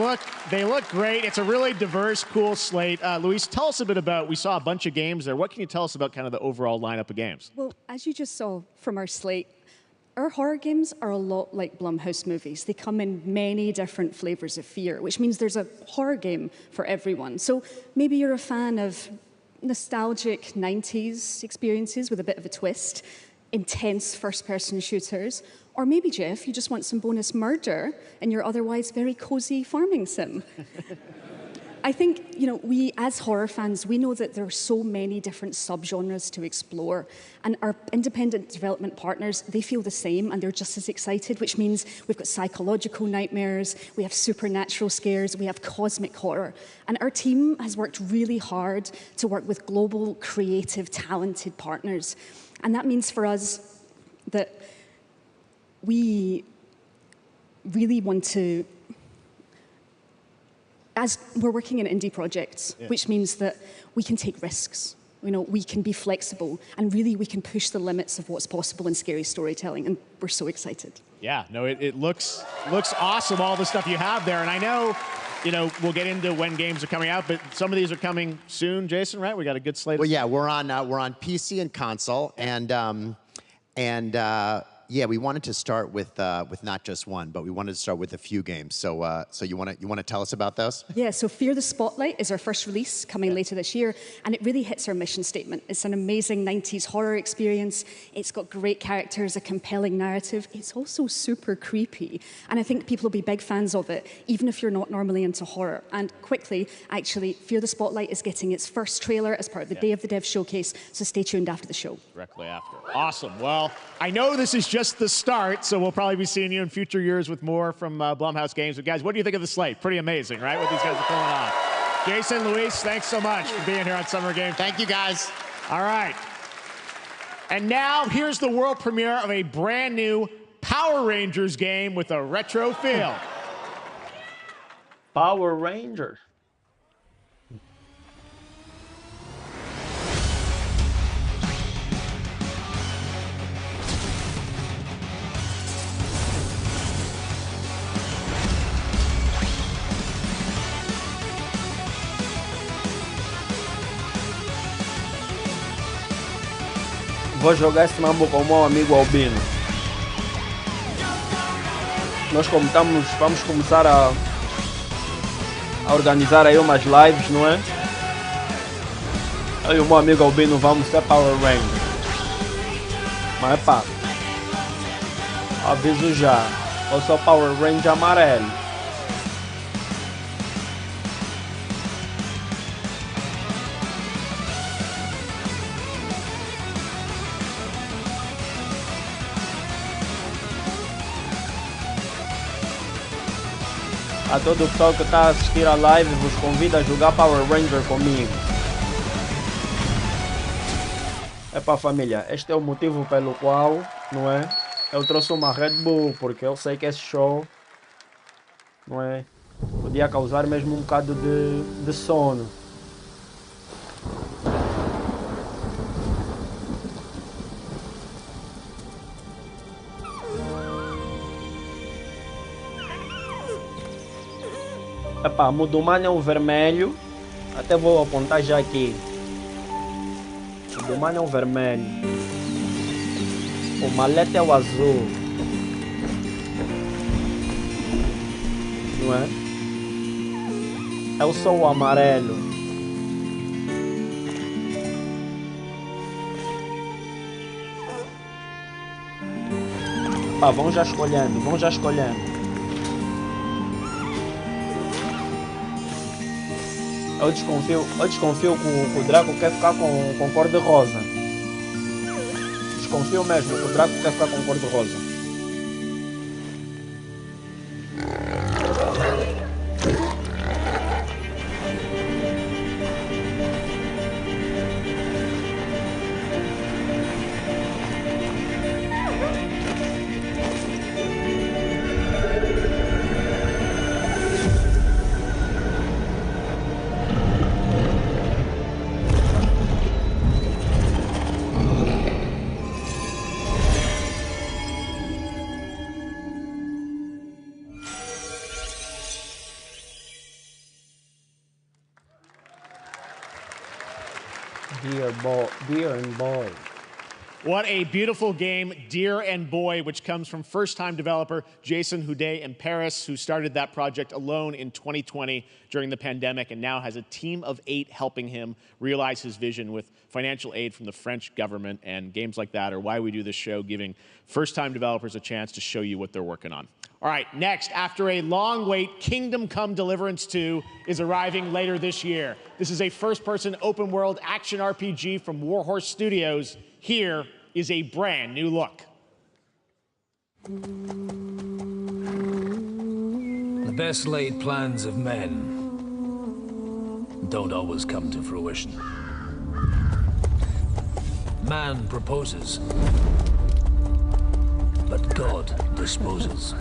look great. It's a really diverse, cool slate. Luis, tell us a bit about, we saw a bunch of games there. What can you tell us about kind of the overall lineup of games? Well, as you just saw from our slate, our horror games are a lot like Blumhouse movies. They come in many different flavors of fear, which means there's a horror game for everyone. So maybe you're a fan of nostalgic 90s experiences with a bit of a twist, intense first-person shooters, or maybe, Jeff, you just want some bonus murder in your otherwise very cozy farming sim. I think, you know, we as horror fans, we know that there are so many different subgenres to explore, and our independent development partners, they feel the same, and they're just as excited, which means we've got psychological nightmares, we have supernatural scares, we have cosmic horror. And our team has worked really hard to work with global, creative, talented partners. And that means for us that we really want to, as we're working in indie projects, which means that we can take risks. we can be flexible and really we can push the limits of what's possible in scary storytelling, and we're so excited. Yeah, no, it looks awesome, all the stuff you have there. And I know, we'll get into when games are coming out, but some of these are coming soon, Jason, right? We got a good slate. Well, yeah, we're on PC and console, yeah, we wanted to start with not just one, but we wanted to start with a few games. So you want to tell us about those? Yeah, so Fear the Spotlight is our first release coming later this year, and it really hits our mission statement. It's an amazing 90s horror experience. It's got great characters, a compelling narrative. It's also super creepy, and I think people will be big fans of it, even if you're not normally into horror. And quickly, actually, Fear the Spotlight is getting its first trailer as part of the Day of the Dev showcase, so stay tuned after the show. Directly after. Awesome. Well, I know this is just the start, so we'll probably be seeing you in future years with more from Blumhouse Games. But guys, what do you think of the slate? Pretty amazing, right? What these guys are pulling off. Jason, Luis, thanks so much for being here on Summer Games. Thank you, guys. All right. And now here's the world premiere of a brand new Power Rangers game with a retro feel. Power Rangers. Vou jogar esse mambo com o meu amigo Albino. Nós vamos começar a organizar aí umas lives, não é? Eu e o meu amigo Albino vamos ser Power Rangers. Mas pá, aviso já, eu sou Power Ranger amarelo. A todo o pessoal que está a assistir a live, vos convido a jogar Power Ranger comigo. Epá, família, este é o motivo pelo qual, não é? Eu trouxe uma Red Bull, porque eu sei que esse show, não é? Podia causar mesmo um bocado de sono. Epá, Mudomani é um vermelho. Até vou apontar já aqui. Mudomani é um vermelho. O Malete é o azul. Não é? Eu sou o amarelo. Pá, vão já escolhendo, vão já escolhendo. Eu desconfio que o Draco quer ficar com cor de rosa. Desconfio mesmo que o Draco quer ficar com cor de rosa. Dear and Boy. What a beautiful game, Dear and Boy, which comes from first-time developer Jason Houdet in Paris, who started that project alone in 2020 during the pandemic and now has a team of 8 helping him realize his vision with financial aid from the French government. And games like that are why we do this show, giving first-time developers a chance to show you what they're working on. All right, next, after a long wait, Kingdom Come Deliverance 2 is arriving later this year. This is a first-person open-world action RPG from Warhorse Studios. Here is a brand new look. The best laid plans of men don't always come to fruition. Man proposes, but God disposes.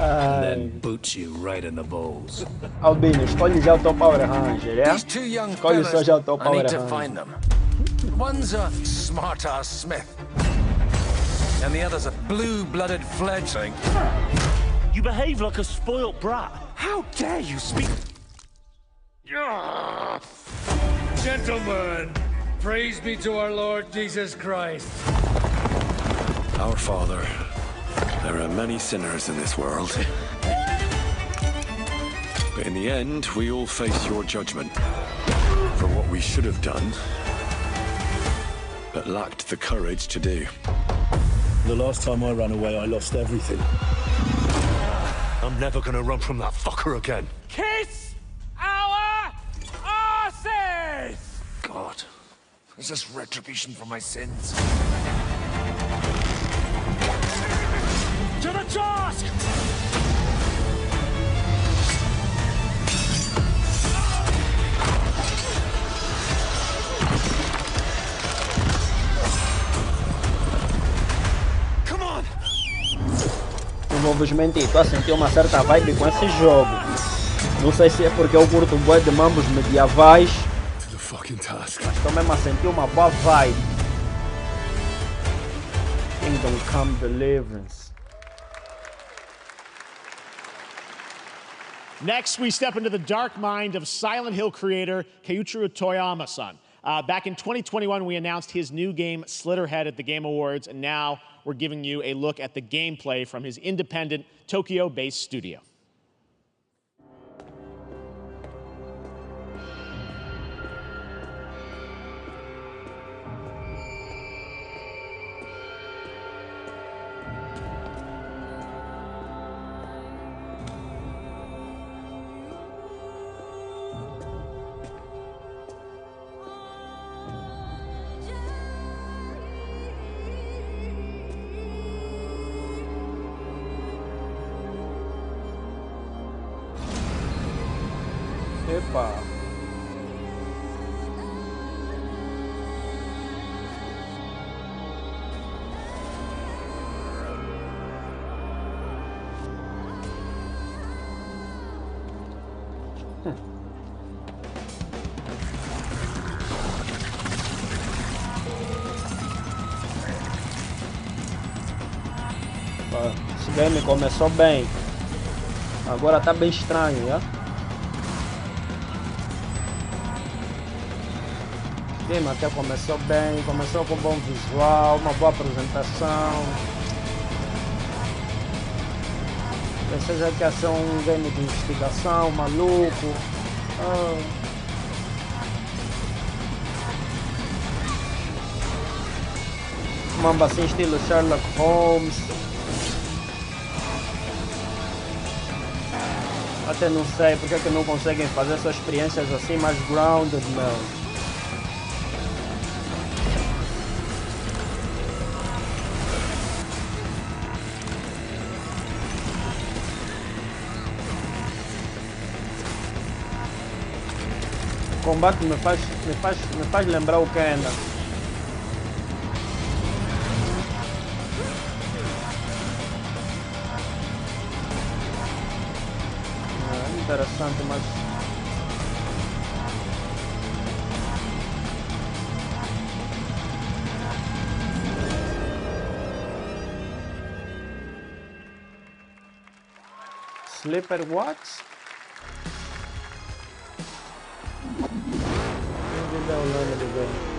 and then boots you right in the balls. Albino, escolhe já o teu Power Ranger, é? These two young Escolhe só fellas, já o teu I Power need to Ranger. find them. One's a smart-ass Smith, and the other's a blue-blooded fledgling. You behave like a spoilt brat. How dare you speak? Gentlemen, praise be to our Lord Jesus Christ. Our Father, there are many sinners in this world. But in the end, we all face your judgment for what we should have done, but lacked the courage to do. The last time I ran away, I lost everything. I'm never gonna run from that fucker again. Kiss our asses! God, is this retribution for my sins? To the task! Come on! Não vou vos mentir, estou a sentir uma certa vibe com esse jogo. Não sei se é porque eu curto bué de mambos medievais. Mas estou mesmo a sentir uma boa vibe. Kingdom Come Deliverance. Next, we step into the dark mind of Silent Hill creator Keiichiro Toyama-san. Back in 2021, we announced his new game, Slitterhead, at the Game Awards, and now we're giving you a look at the gameplay from his independent, Tokyo-based studio. Epa. Esse game começou bem. Agora tá bem estranho, né? O game até começou bem, começou com bom visual, uma boa apresentação. Pensei já que ia ser um game de investigação, maluco. Mamba assim, estilo Sherlock Holmes. Até não sei porque é que não conseguem fazer essas experiências assim mais grounded, não. O combate me faz lembrar o Kena. Interessante, mas Slipper what? Onde é o nome do game?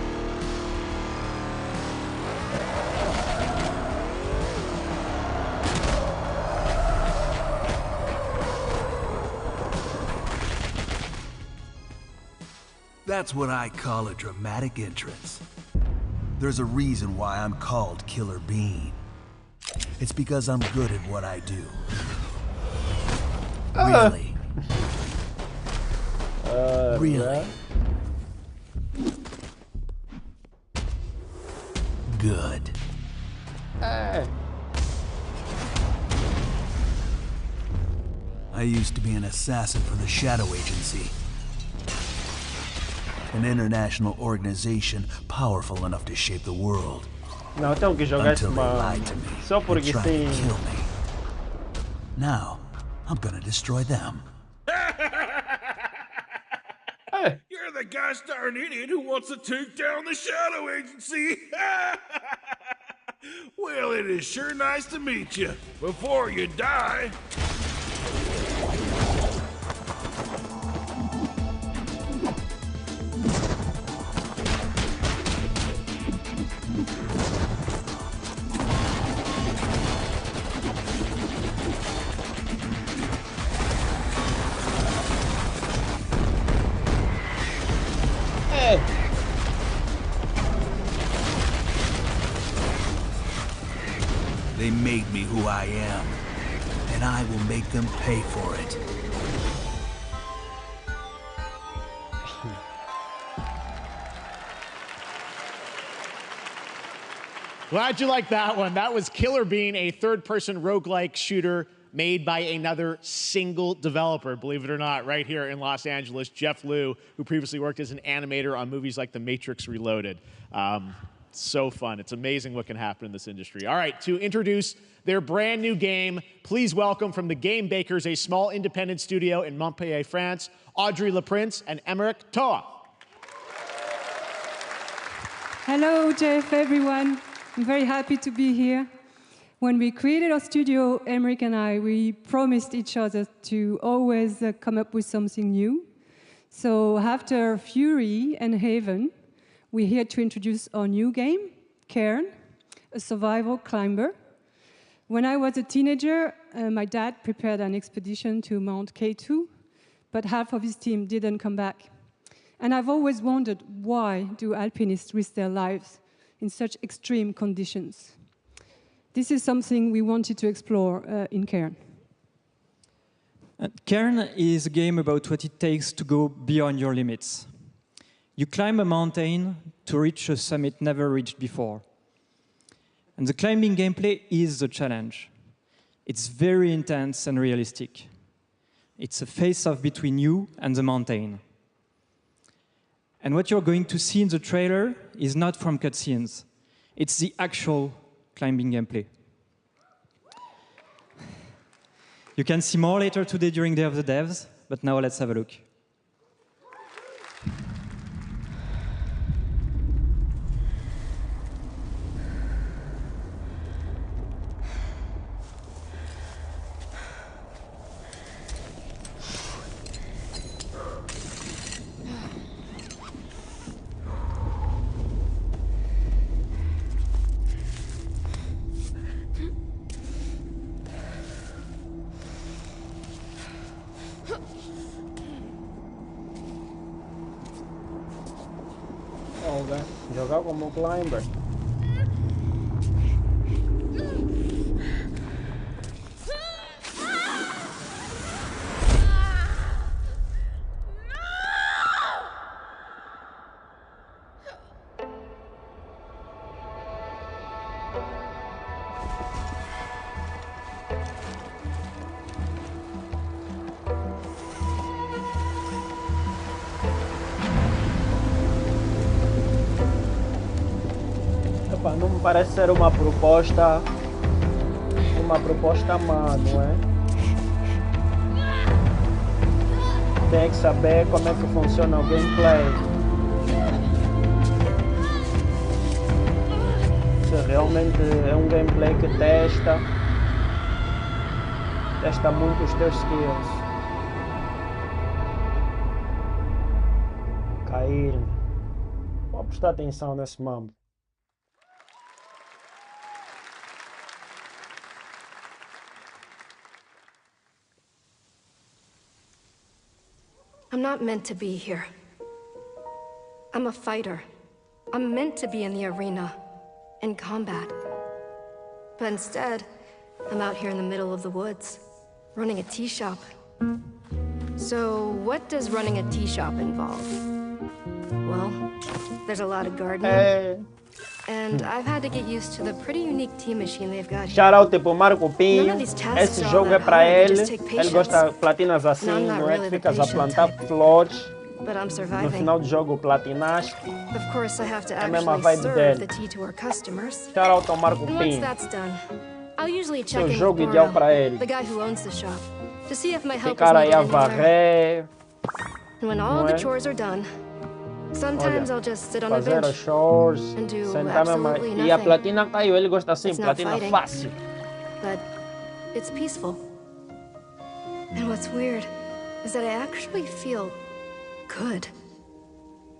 That's what I call a dramatic entrance. There's a reason why I'm called Killer Bean. It's because I'm good at what I do. Really. Really. Good. I used to be an assassin for the Shadow Agency. An international organization powerful enough to shape the world. Não, tenho que jogar esse Until they lied to me só and porque tried to sim. kill me. Now, I'm gonna destroy them. You're the gosh darn idiot who wants to take down the Shadow Agency! Well, it is sure nice to meet you. Before you die... They made me who I am, and I will make them pay for it. Glad you liked that one. That was Killer Bean, a third-person roguelike shooter made by another single developer, believe it or not, right here in Los Angeles, Jeff Liu, who previously worked as an animator on movies like The Matrix Reloaded. So fun. It's amazing what can happen in this industry. All right, to introduce their brand new game, please welcome from the Game Bakers, a small independent studio in Montpellier, France, Audrey LaPrince and Emmerich Toa. Hello, Jeff, everyone. I'm very happy to be here. When we created our studio, Emmerich and I, we promised each other to always come up with something new. So after Fury and Haven, we're here to introduce our new game, Cairn, a survival climber. When I was a teenager, my dad prepared an expedition to Mount K2, but half of his team didn't come back. And I've always wondered, why do alpinists risk their lives in such extreme conditions? This is something we wanted to explore in Cairn. Cairn is a game about what it takes to go beyond your limits. You climb a mountain to reach a summit never reached before. And the climbing gameplay is the challenge. It's very intense and realistic. It's a face-off between you and the mountain. And what you're going to see in the trailer is not from cutscenes. It's the actual climbing gameplay. You can see more later today during Day of the Devs, but now let's have a look. Jogar como climber. Não me parece ser uma proposta má, não é? Tem que saber como é que funciona o gameplay. Se realmente é um gameplay que testa muito os teus skills. Cair. Vou prestar atenção nesse mambo. I'm not meant to be here. I'm a fighter. I'm meant to be in the arena, in combat. But instead, I'm out here in the middle of the woods, running a tea shop. So, what does running a tea shop involve? Well, there's a lot of gardening. And I've had to get used to the pretty unique tea machine they've got here. Shout out pro Marco Pinho. Esse jogo é para ele. Ele gosta de platinas assim, não é? Que ficas a plantar flores. No final do jogo platinaste. Of course, I have to É a mesma actually vibe serve dele. the tea to our customers. Shout out ao Marco And once Pinho. that's done, I'll usually check in with jogo ideal para Bruno, ele. the guy who owns the shop, to see if my help is Ficar aí needed a anywhere. varrer, And when all não the é? chores are done, sometimes I'll just sit on a Fazer bench as chores, and do sentar mesmo. absolutely E a nothing. platina caiu, ele gosta assim, It's not platina fighting. fácil. But it's peaceful. And what's weird is that I actually feel good.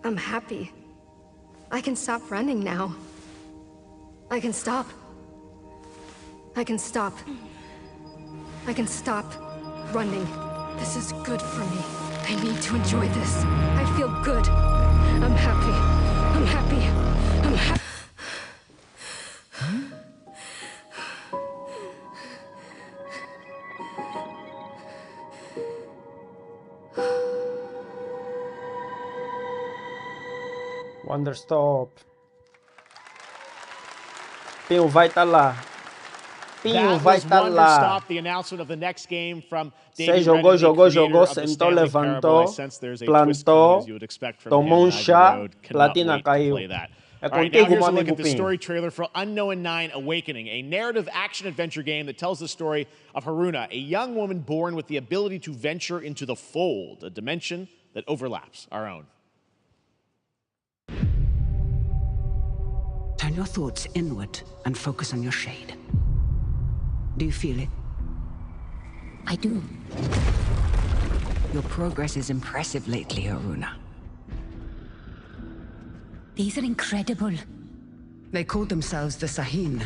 I'm happy. I can stop running now. I can stop. I can stop. I can stop running. This is good for me. I need to enjoy this. I feel good. I'm happy. I'm happy. I'm happy. Wonderstop. Pinho vai estar lá. Pinho vai estar lá. Stop the announcement of the next game from Você jogou, sentou, levantou, plantou, tomou chá, platina caiu. É All right, now contigo, here's meu a look amigo at the Pinho. story trailer for Unknown 9 Awakening, a narrative action-adventure game that tells the story of Haruna, a young woman born with the ability to venture into the fold, a dimension that overlaps our own. Turn your thoughts inward and focus on your shade. Do you feel it? I do. Your progress is impressive lately, Haruna. These are incredible. They called themselves the Sahin.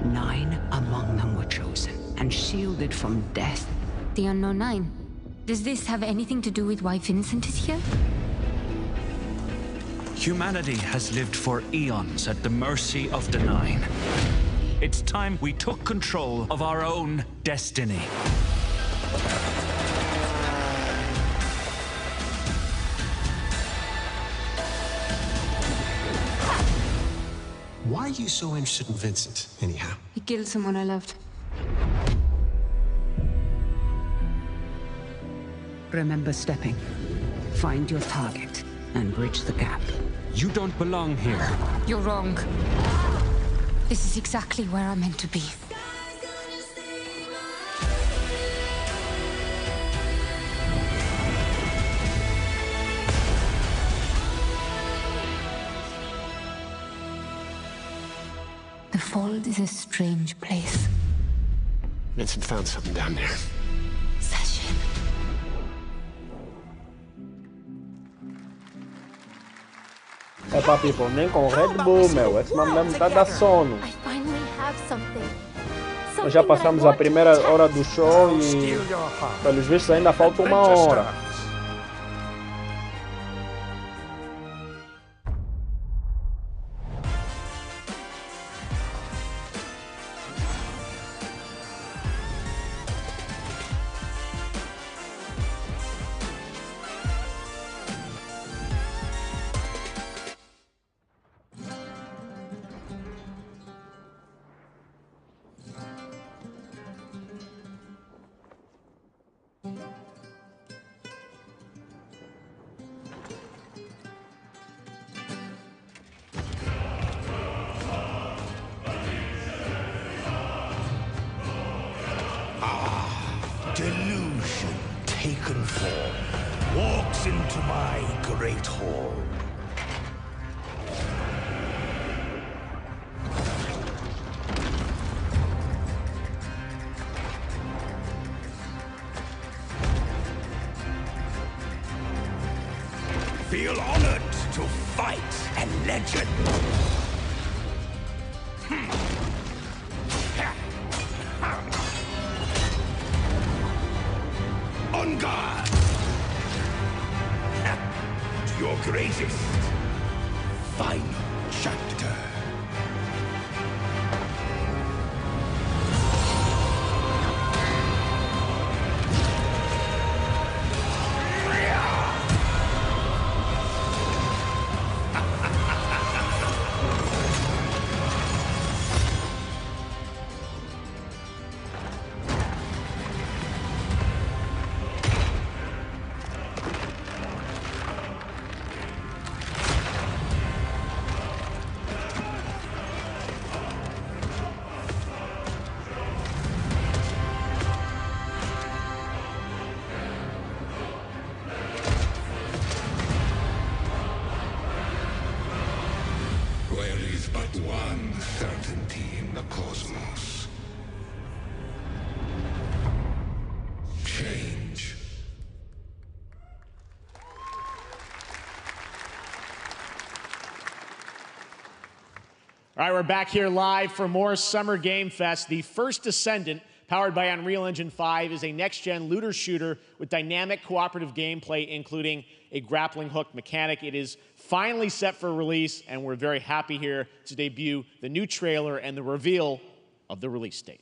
9 among them were chosen and shielded from death. The Unknown 9. Does this have anything to do with why Vincent is here? Humanity has lived for eons at the mercy of the 9. It's time we took control of our own destiny. Why are you so interested in Vincent, anyhow? He killed someone I loved. Remember stepping. Find your target and bridge the gap. You don't belong here. You're wrong. This is exactly where I'm meant to be. The Fold is a strange place. Vincent found something down there. Session. É pra people, nem com Red Bull, meu. Esse mesmo tá dando sono. I finally have something. Nós já passamos a primeira hora do show e, pelos vistos, ainda falta uma hora. Delusion taken form walks into my great hall. Feel honored to fight a legend. On guard! To your greatest final chapter. but one certainty in the cosmos. Change. All right, we're back here live for more Summer Game Fest. The First Descendant, powered by Unreal Engine 5, is a next-gen looter shooter with dynamic cooperative gameplay, including a grappling hook mechanic. It is finally set for release, and we're very happy here to debut the new trailer and the reveal of the release date.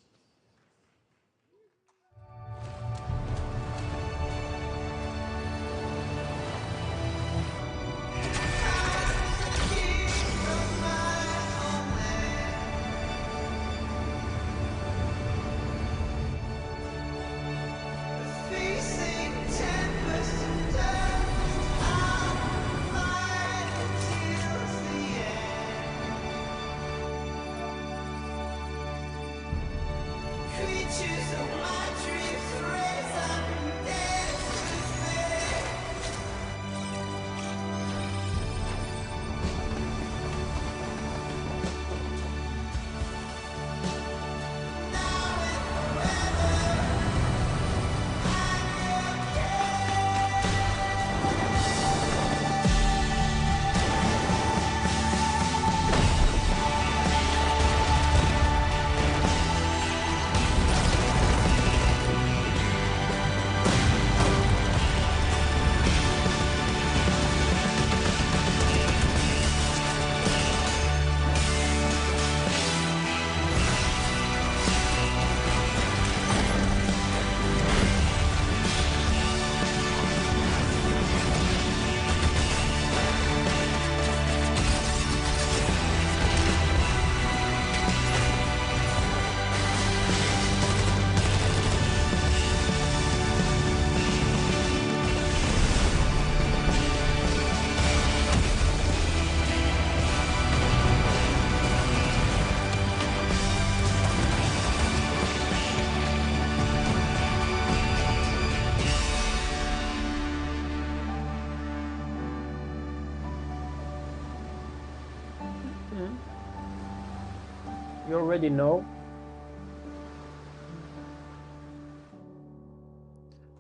You already know.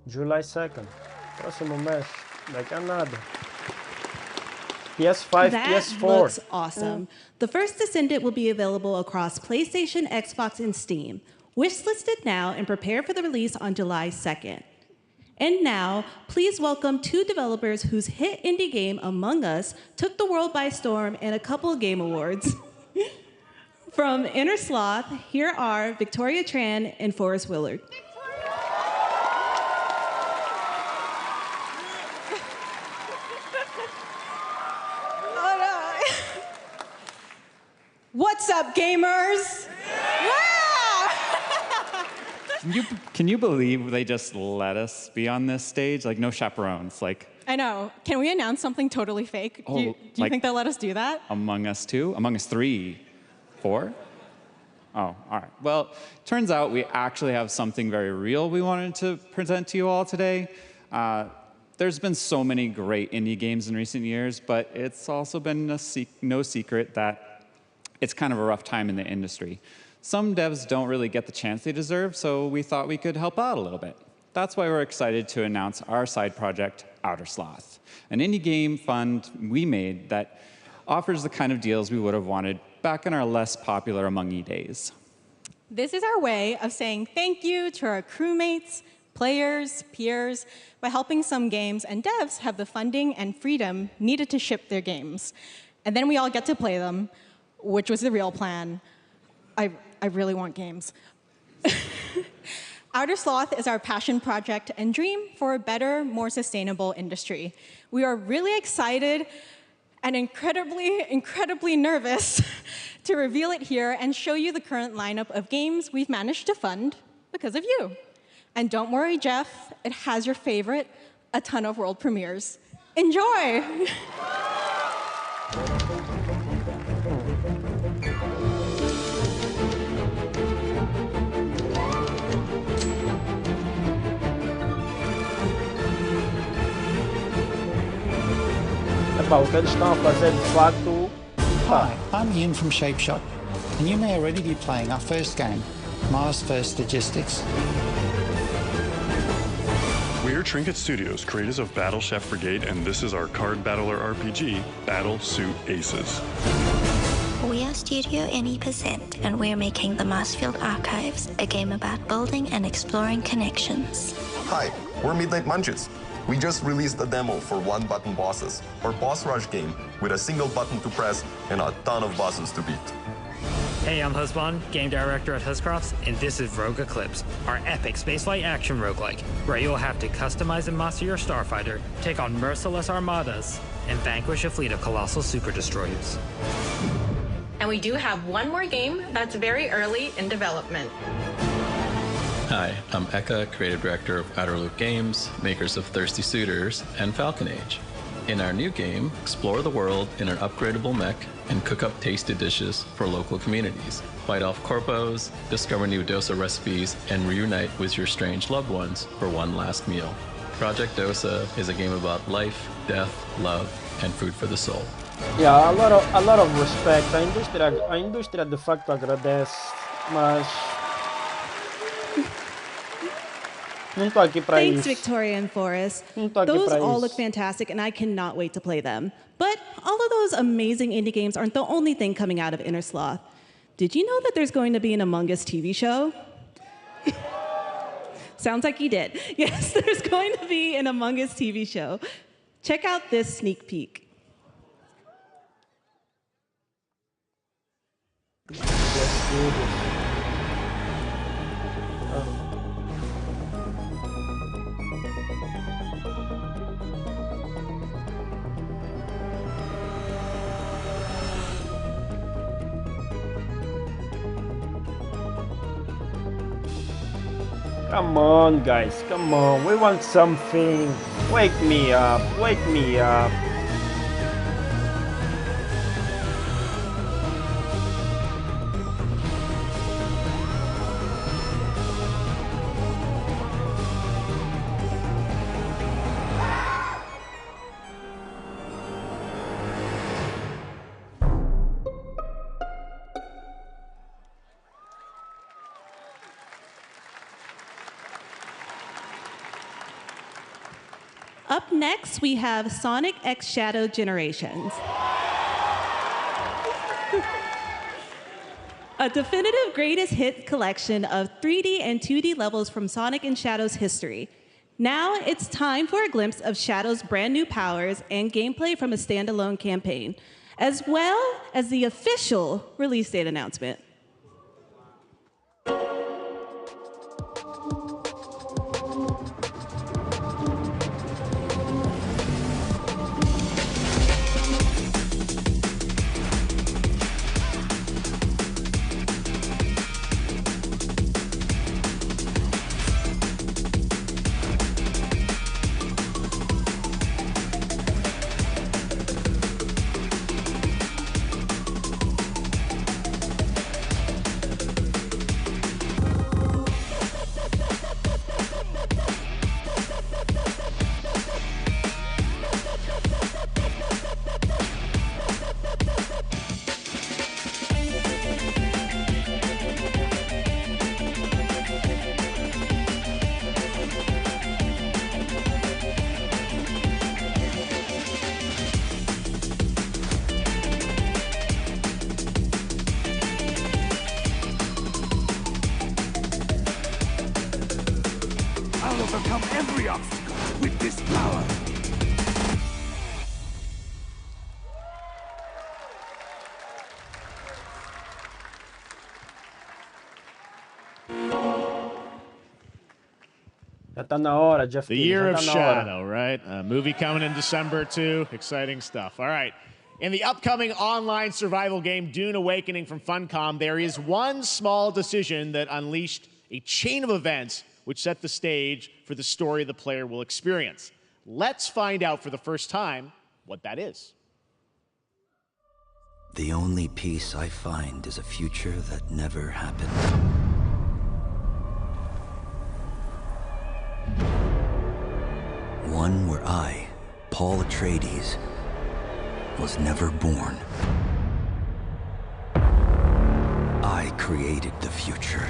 July 2nd. Próximo mês. Daqui a nada. PS5, that PS4. Looks awesome. The First Descendant will be available across PlayStation, Xbox, and Steam. Wishlist it now and prepare for the release on July 2nd. And now, please welcome two developers whose hit indie game, Among Us, took the world by storm in a couple of game awards. From Inner Sloth, here are Victoria Tran and Forrest Willard. What's up, gamers? Can you believe they just let us be on this stage? Like, no chaperones. Like, I know. Can we announce something totally fake? Do you like think they'll let us do that? Among Us 2? Among Us 3? 4? Oh, all right. Well, turns out we actually have something very real we wanted to present to you all today. There's been so many great indie games in recent years, but it's also been no secret that it's kind of a rough time in the industry. Some devs don't really get the chance they deserve, so we thought we could help out a little bit. That's why we're excited to announce our side project, Outer Sloth, an indie game fund we made that offers the kind of deals we would have wanted back in our less popular Among Us days. This is our way of saying thank you to our crewmates, players, peers, by helping some games and devs have the funding and freedom needed to ship their games. And then we all get to play them, which was the real plan. I really want games. Outer Sloth is our passion project and dream for a better, more sustainable industry. We are really excited and incredibly nervous to reveal it here and show you the current lineup of games we've managed to fund because of you. And don't worry, Jeff, it has your favorite, a ton of world premieres. Enjoy! Epá, o que eles estão a fazer de facto Pá. Hi, I'm Ian from Shapeshot, and you may already be playing our first game, Mars First Logistics. We're Trinket Studios, creators of Battle Chef Brigade, and this is our card battler RPG, Battle Suit Aces. We are Studio Any%, and we're making the Marsfield Archives, a game about building and exploring connections. Hi, we're Midnight Munches. We just released a demo for one-button bosses, our boss rush game with a single button to press and a ton of bosses to beat. Hey, I'm Husband, game director at Huscrofts, and this is Rogue Eclipse, our epic spaceflight action roguelike, where you'll have to customize and master your starfighter, take on merciless armadas, and vanquish a fleet of colossal super destroyers. And we do have one more game that's very early in development. Hi, I'm Eka, creative director of Outer Loop Games, makers of Thirsty Suitors and Falcon Age. In our new game, explore the world in an upgradable mech and cook up tasty dishes for local communities. Fight off corpos, discover new dosa recipes, and reunite with your strange loved ones for one last meal. Project Dosa is a game about life, death, love, and food for the soul. Yeah, a lot of respect. A indústria de facto agradece, mas não estou aqui para Thanks, isso. Victoria and Forrest. Não estou aqui Those para all isso. look fantastic, and I cannot wait to play them. But all of those amazing indie games aren't the only thing coming out of Inner Sloth. Did you know that there's going to be an Among Us TV show? Sounds like you did. Yes, there's going to be an Among Us TV show. Check out this sneak peek. Come on, guys, come on. We want something. Wake me up, wake me up. Up next, we have Sonic X Shadow Generations. A definitive greatest hit collection of 3D and 2D levels from Sonic and Shadow's history. Now it's time for a glimpse of Shadow's brand new powers and gameplay from a standalone campaign, as well as the official release date announcement. I'll overcome every obstacle with this power. Já tá na hora, Jeff. The Year of Shadow, right? A movie coming in December, too. Exciting stuff. All right. In the upcoming online survival game, Dune Awakening from Funcom, there is one small decision that unleashed a chain of events which set the stage for the story the player will experience. Let's find out for the first time what that is. The only peace I find is a future that never happened. One where I, Paul Atreides, was never born. created the future.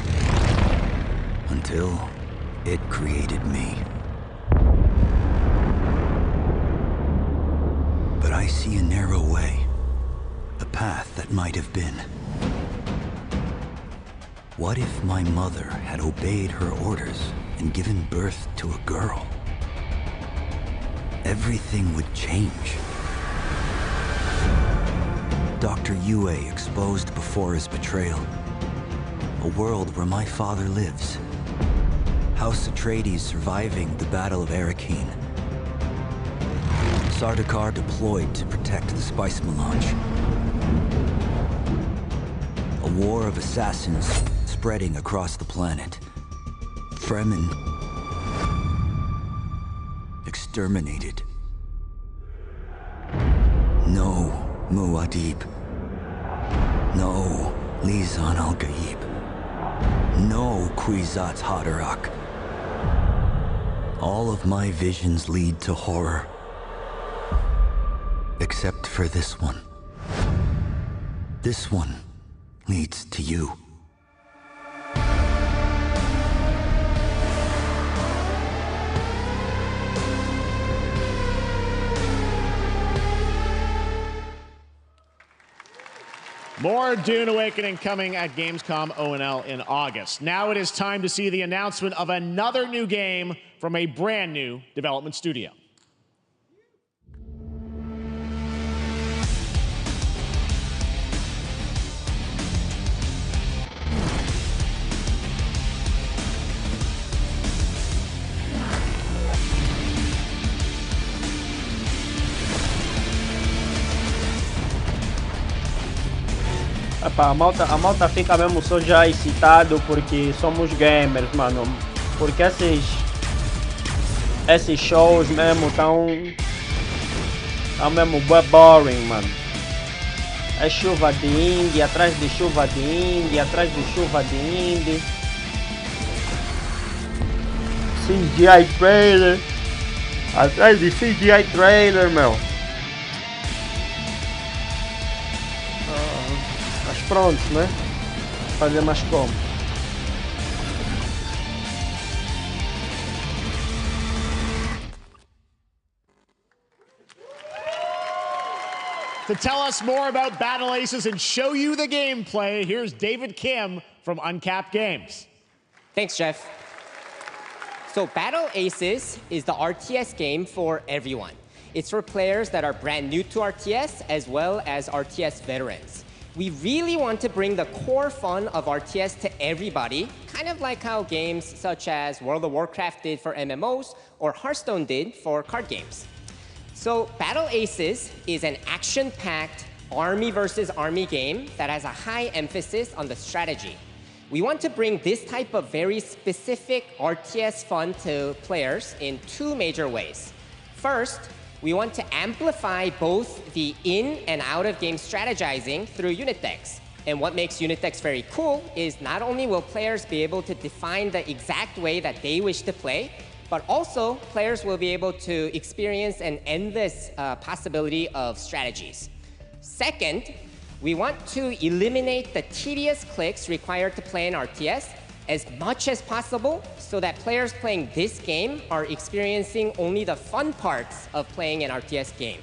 Until it created me. But I see a narrow way. A path that might have been. What if my mother had obeyed her orders and given birth to a girl? Everything would change. Dr. Yue exposed before his betrayal. A world where my father lives. House Atreides surviving the Battle of Arrakeen. Sardaukar deployed to protect the spice melange. A war of assassins spreading across the planet. Fremen exterminated. No Muad'Dib. No Lisan al-Gaib. No Kwisatz Haderach. All of my visions lead to horror. Except for this one. This one leads to you. More Dune Awakening coming at Gamescom ONL in August. Now it is time to see the announcement of another new game from a brand new development studio. Epá, a malta fica mesmo só já excitado porque somos gamers, mano. Porque esses shows mesmo tão mesmo boring, mano. É chuva de indie, atrás de chuva de indie, atrás de chuva de indie. CGI trailer. Atrás de CGI trailer, meu. Mas pronto, né? Fazer mais como. To tell us more about Battle Aces and show you the gameplay, here's David Kim from Uncapped Games. Thanks, Jeff. So Battle Aces is the RTS game for everyone. It's for players that are brand new to RTS as well as RTS veterans. We really want to bring the core fun of RTS to everybody, kind of like how games such as World of Warcraft did for MMOs or Hearthstone did for card games. So Battle Aces is an action-packed army versus army game that has a high emphasis on the strategy. We want to bring this type of very specific RTS fun to players in two major ways. First, we want to amplify both the in and out of game strategizing through unit decks. And what makes unit decks very cool is not only will players be able to define the exact way that they wish to play, but also players will be able to experience an endless possibility of strategies. Second, we want to eliminate the tedious clicks required to play an RTS as much as possible so that players playing this game are experiencing only the fun parts of playing an RTS game.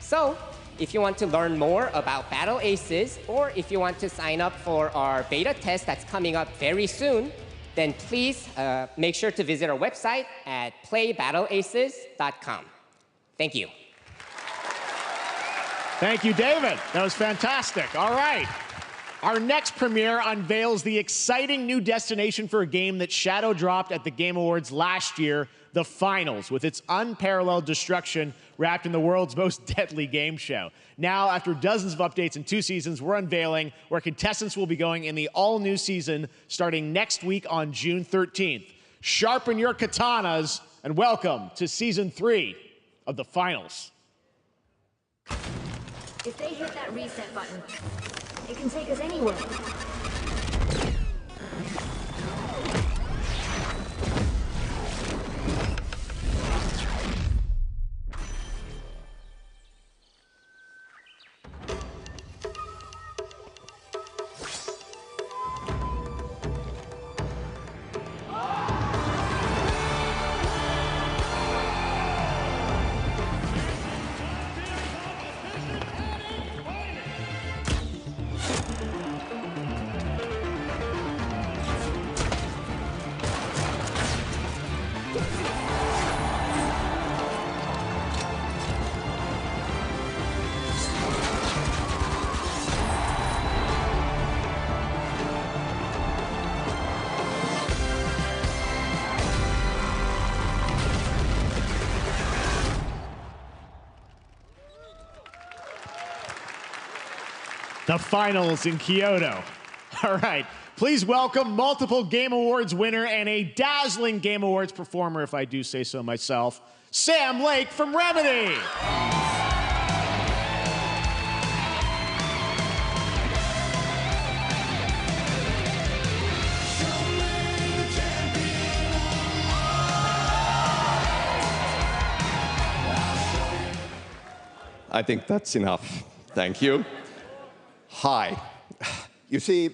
So, if you want to learn more about Battle Aces, or if you want to sign up for our beta test that's coming up very soon, then please make sure to visit our website at playbattleaces.com. Thank you. Thank you, David. That was fantastic. All right. Our next premiere unveils the exciting new destination for a game that shadow dropped at the Game Awards last year, the Finals, with its unparalleled destruction wrapped in the world's most deadly game show. Now, after dozens of updates in 2 seasons, we're unveiling where contestants will be going in the all-new season starting next week on June 13th. Sharpen your katanas and welcome to Season 3 of the Finals. If they hit that reset button, it can take us anywhere. the finals in Kyoto. All right, please welcome multiple Game Awards winner and a dazzling Game Awards performer, if I do say so myself, Sam Lake from Remedy. I think that's enough. Thank you. Hi. You see,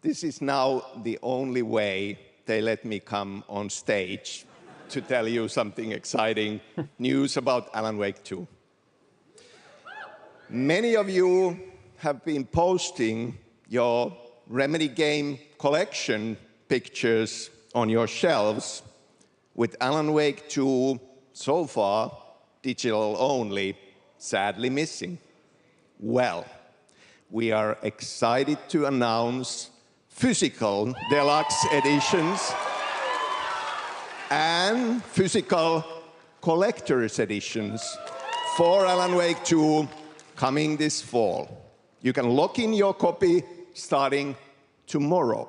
this is now the only way they let me come on stage to tell you something exciting news about Alan Wake 2. Many of you have been posting your Remedy game collection pictures on your shelves with Alan Wake 2 so far digital only, sadly missing. Well, we are excited to announce physical deluxe editions and physical collector's editions for Alan Wake 2 coming this fall. You can lock in your copy starting tomorrow.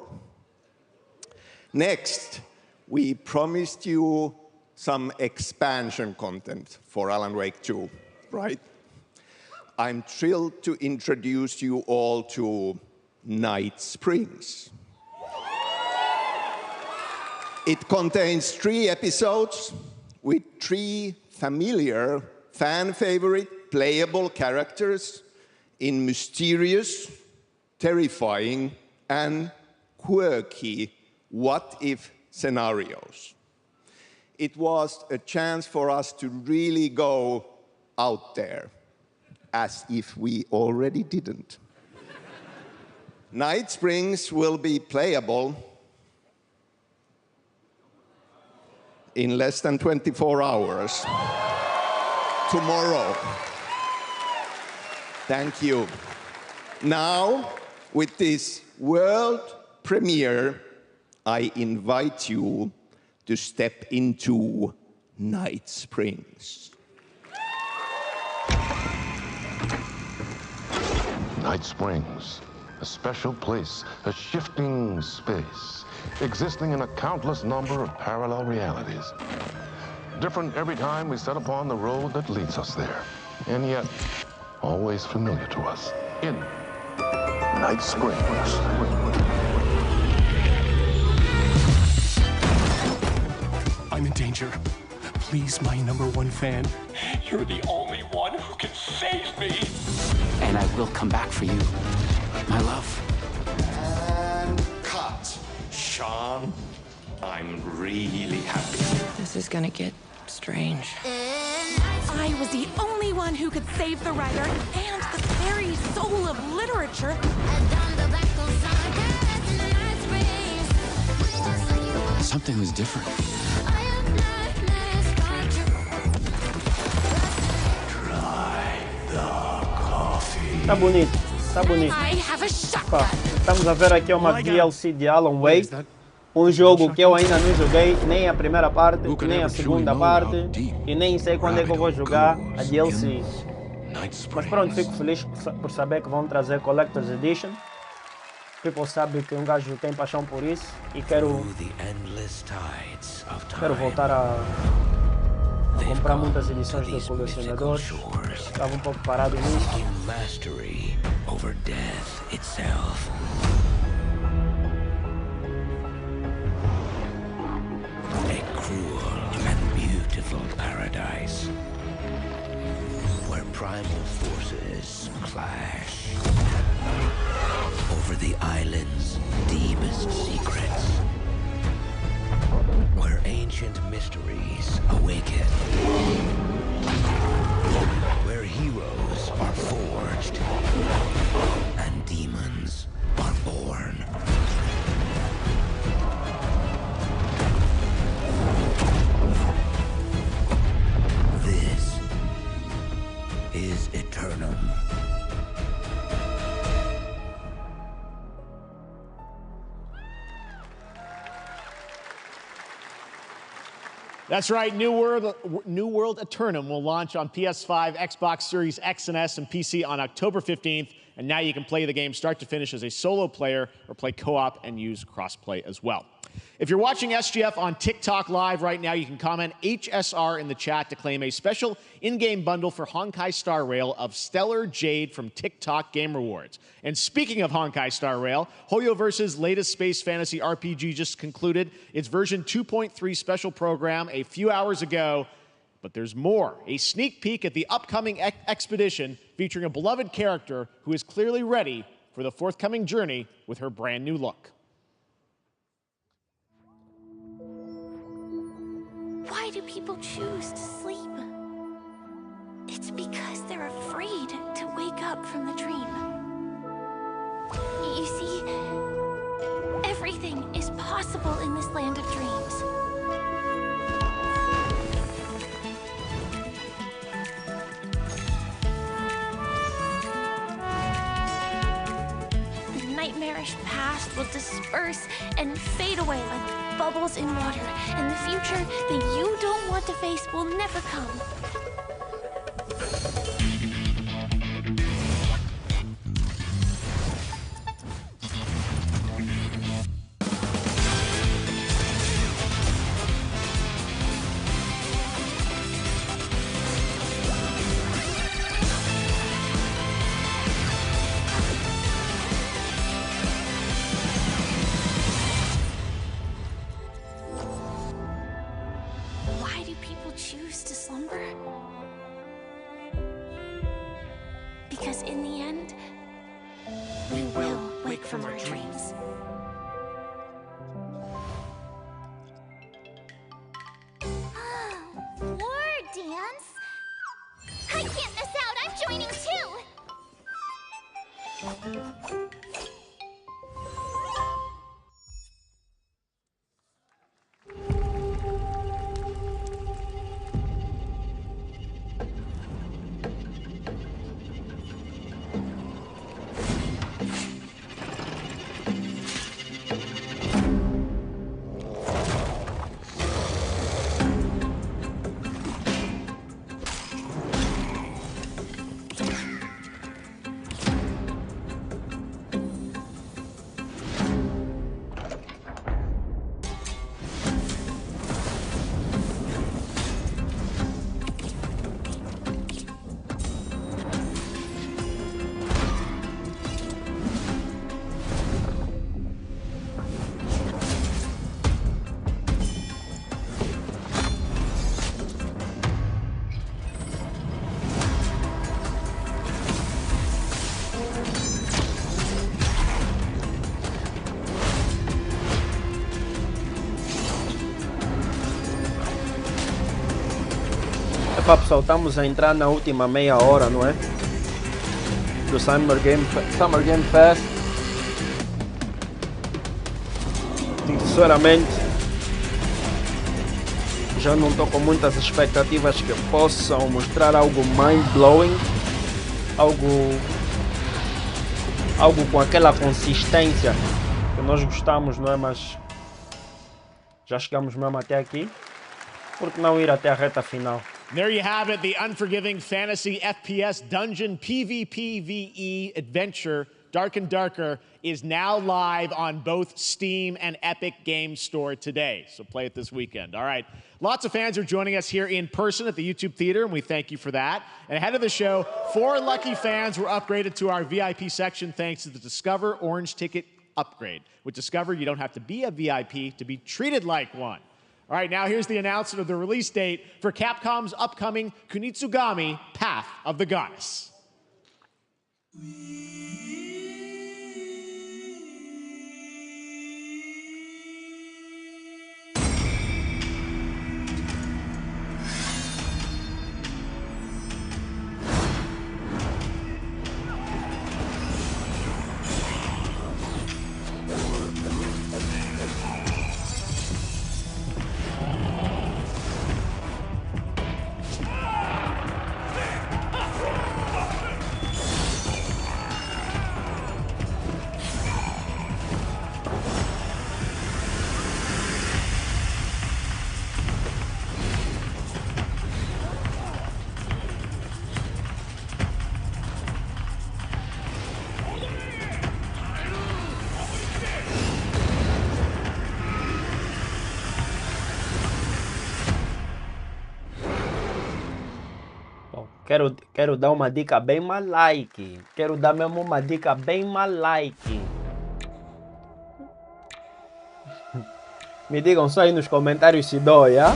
Next, we promised you some expansion content for Alan Wake 2. Right? I'm thrilled to introduce you all to Night Springs. It contains 3 episodes with 3 familiar, fan-favorite, playable characters in mysterious, terrifying, and quirky what-if scenarios. It was a chance for us to really go out there, as if we already didn't. Night Springs will be playable in less than 24 hours tomorrow. Thank you. Now, with this world premiere, I invite you to step into Night Springs. Night Springs, a special place, a shifting space, existing in a countless number of parallel realities. Different every time we set upon the road that leads us there, and yet always familiar to us in Night Springs. I'm in danger. Please, my #1 fan, you're the only one who can save me. And I will come back for you, my love. And cut. Sean, I'm really happy. This is gonna get strange. I was the only one who could save the writer and the very soul of literature. Something was different. Tá bonito, tá bonito. Pá, estamos a ver aqui uma DLC de Alan Wake, um jogo que eu ainda não joguei, nem a primeira parte, nem a segunda parte, e nem sei quando é que eu vou jogar a DLC. Mas pronto, fico feliz por saber que vão trazer Collector's Edition. People sabe que um gajo tem paixão por isso e quero voltar a comprar muitas edições de colecionadores. Estava um pouco parado nisso. Mastery over death itself. A cruel and beautiful paradise where primal forces clash over the island's deepest secrets, where ancient mysteries awaken, where heroes are forged and demons are born. This is Eternum. That's right, New World Eternum will launch on PS5, Xbox Series X and S, and PC on October 15th, and now you can play the game start to finish as a solo player or play co-op and use crossplay as well. If you're watching SGF on TikTok Live right now, you can comment HSR in the chat to claim a special in-game bundle for Honkai Star Rail of Stellar Jade from TikTok Game Rewards. And speaking of Honkai Star Rail, Hoyoverse's latest space fantasy RPG just concluded its version 2.3 special program a few hours ago. But there's more. A sneak peek at the upcoming expedition featuring a beloved character who is clearly ready for the forthcoming journey with her brand new look. Why do people choose to sleep? It's because they're afraid to wake up from the dream. You see, everything is possible in this land of dreams. The nightmarish past will disperse and fade away like bubbles in water, and the future that you don't want to face will never come. Why do people choose to slumber? Because in the end, we will wake from our dreams. War dance? I can't miss out. I'm joining too. Epá, pessoal, estamos a entrar na última meia hora, não é? Do Summer Game Fest. Sinceramente, já não estou com muitas expectativas que possam mostrar algo mind-blowing, algo com aquela consistência que nós gostamos, não é? Mas já chegamos mesmo até aqui, por que não ir até a reta final? There you have it, the unforgiving fantasy FPS dungeon PvPvE adventure, Dark and Darker, is now live on both Steam and Epic Games Store today. So play it this weekend. All right. Lots of fans are joining us here in person at the YouTube Theater, and we thank you for that. And ahead of the show, 4 lucky fans were upgraded to our VIP section thanks to the Discover Orange Ticket upgrade. With Discover, you don't have to be a VIP to be treated like one. All right, now here's the announcement of the release date for Capcom's upcoming Kunitsugami Path of the Goddess. Quero dar uma dica bem malike. Quero dar mesmo uma dica bem malike. Me digam só aí nos comentários se dói, ah?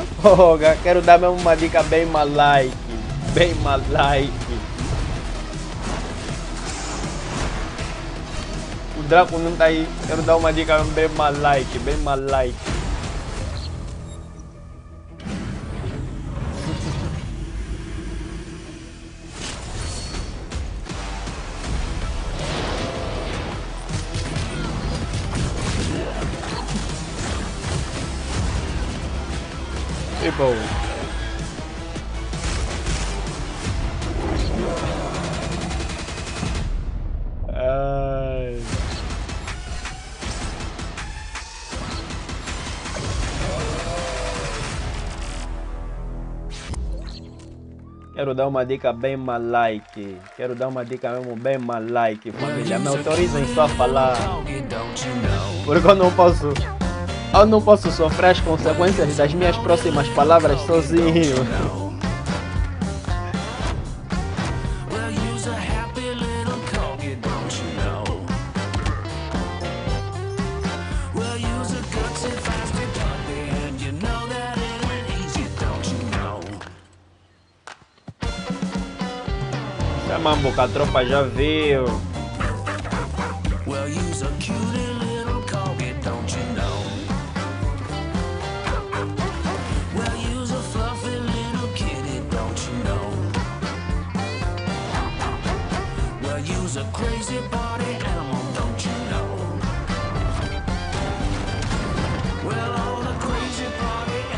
Quero dar mesmo uma dica bem malike. Bem malike. O Draco não tá aí. Quero dar uma dica bem malike. Bem malike. Tipo... Quero dar uma dica bem malike. Quero dar uma dica mesmo bem malike, família. Me autorizem só a falar. Porque eu não posso sofrer as consequências das minhas próximas palavras sozinho. Mambo, que a tropa já viu.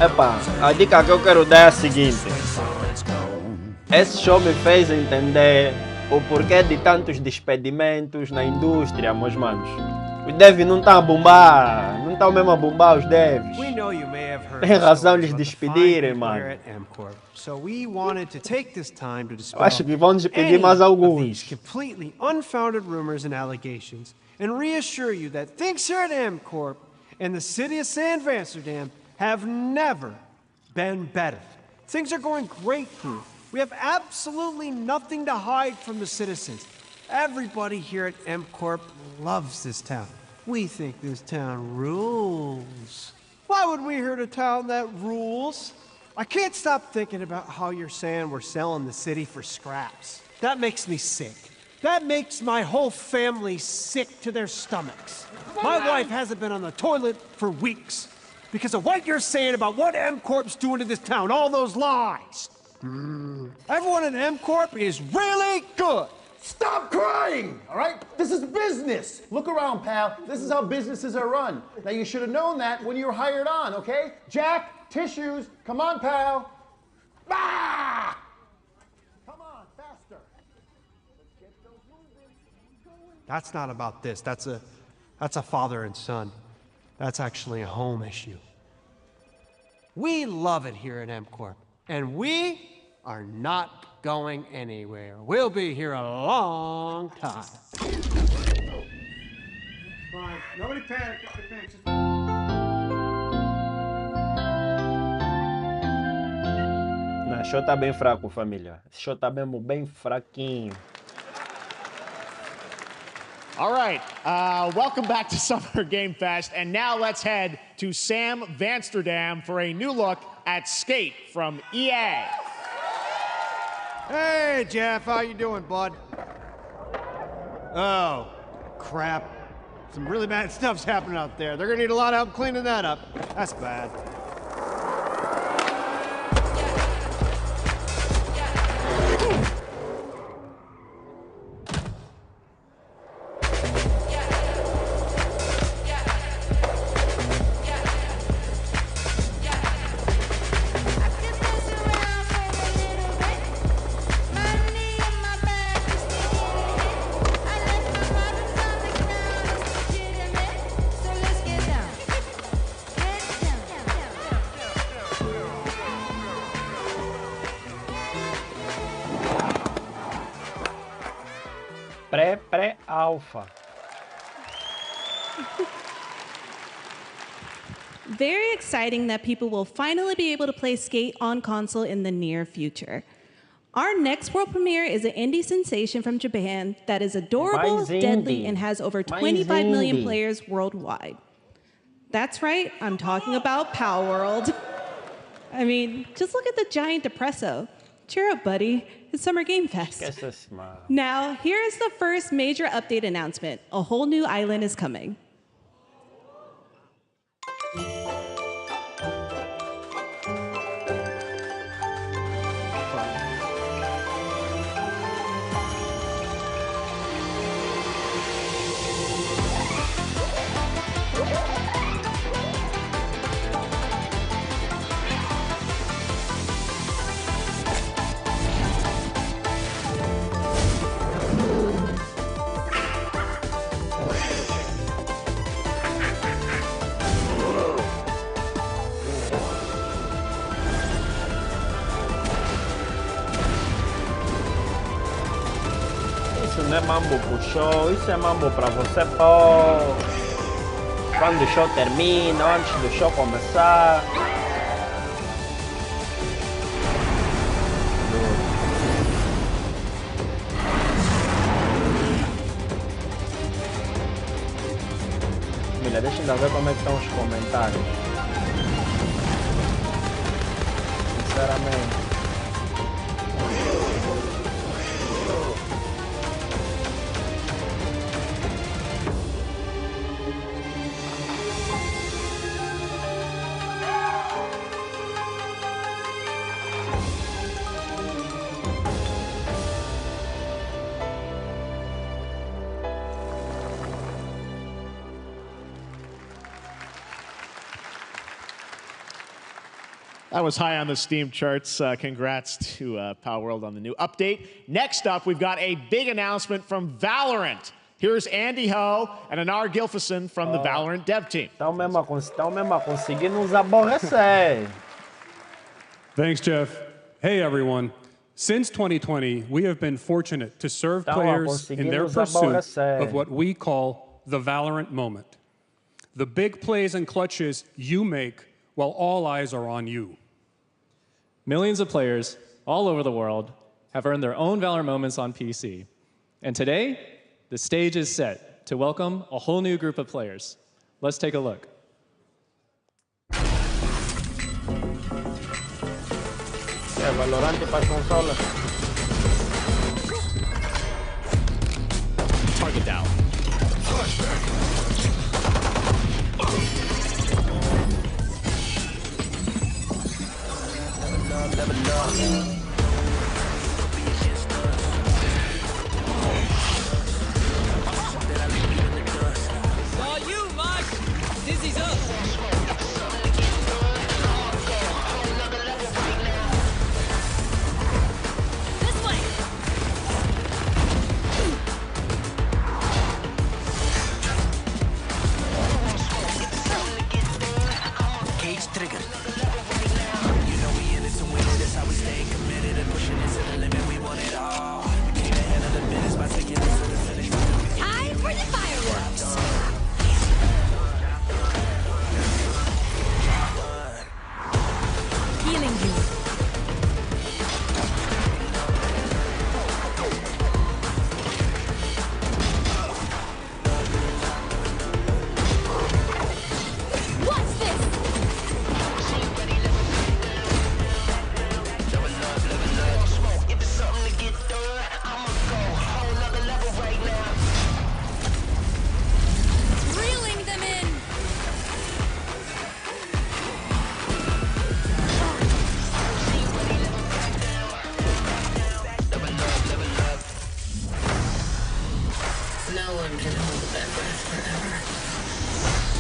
Epa, a dica que eu quero dar é a seguinte. Esse show me fez entender o porquê de tantos despedimentos na indústria, meus manos. Os devs não estão a bombar, não estão mesmo a bombar os devs. Tem razão de despedirem, mano. Eu acho que vão despedir mais alguns. Completely unfounded rumors and allegations, and reassure you that things here at Amcorp and the city of San Amsterdam have never been better. Things are going great here. We have absolutely nothing to hide from the citizens. Everybody here at Amcorp loves this town. We think this town rules. Why would we hurt a town that rules? I can't stop thinking about how you're saying we're selling the city for scraps. That makes me sick. That makes my whole family sick to their stomachs. My wife hasn't been on the toilet for weeks because of what you're saying about what Amcorp's doing to this town, all those lies. Everyone at M-Corp is really good. Stop crying, all right? This is business. Look around, pal. This is how businesses are run. Now, you should have known that when you were hired on, okay? Jack, tissues. Come on, pal. Ah! Come on, faster. Let's get those moving. That's not about this. That's a father and son. That's actually a home issue. We love it here at M-Corp, and we are not going anywhere. We'll be here a long time. Fine. Nobody panic. Não, o show tá bem fraco, família. Esse show tá mesmo bem fraquinho. All right, welcome back to Summer Game Fest, and now let's head to Sam Amsterdam for a new look at Skate from EA. Hey, Jeff, how you doing, bud? Oh, crap. Some really bad stuff's happening out there. They're gonna need a lot of help cleaning that up. That's bad. Pré-alpha. Very exciting that people will finally be able to play Skate on console in the near future. Our next world premiere is an indie sensation from Japan that is adorable, Mais deadly, indie. and has over Mais 25 million indie. players worldwide. That's right, I'm talking about Power World. I mean, just look at the giant depresso. Cheer up, buddy. It's Summer Game Fest. Guess a smile. Now, here is the first major update announcement. A whole new island is coming. Isso não é mambo pro show, isso é mambo pra você pôr. Quando o show termina, antes do show começar. Milha, deixa eu ver como é que estão os comentários. Sinceramente. That was high on the Steam charts. Congrats to Power World on the new update. Next up, we've got a big announcement from Valorant. Here's Andy Ho and Anar Gilfison from the Valorant dev team. Estão mesmo a conseguir nos aborrecer. Thanks, Jeff. Hey, everyone. Since 2020, we have been fortunate to serve Estão a players in conseguir their nos pursuit aborrecer. of what we call the Valorant moment. The big plays and clutches you make while all eyes are on you. Millions of players all over the world have earned their own Valorant moments on PC. And today, the stage is set to welcome a whole new group of players. Let's take a look. Valorante para consola. Target down. Saw you, Mosh! Dizzy's up! This way! Cage triggered. You know we in it to win it. That's how we stay committed and pushing it to the limit. We want it all. We came ahead of the business by taking it to the finish. Time for the fireworks! Healing you. What's this? Reeling them in. No one can hold that breath forever.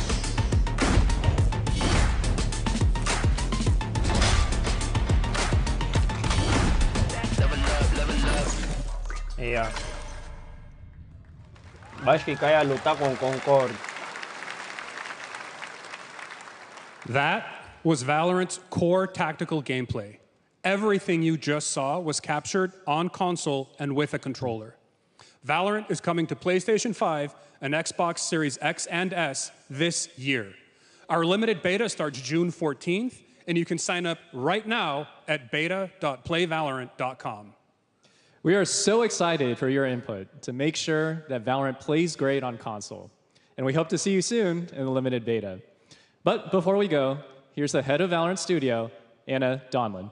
Yeah. Vais que caia a lutar com Concord. That was Valorant's core tactical gameplay. Everything you just saw was captured on console and with a controller. Valorant is coming to PlayStation 5 and Xbox Series X and S this year. Our limited beta starts June 14th, and you can sign up right now at beta.playvalorant.com. We are so excited for your input to make sure that Valorant plays great on console. And we hope to see you soon in the limited beta. But before we go, here's the head of Valorant Studio, Anna Donlin.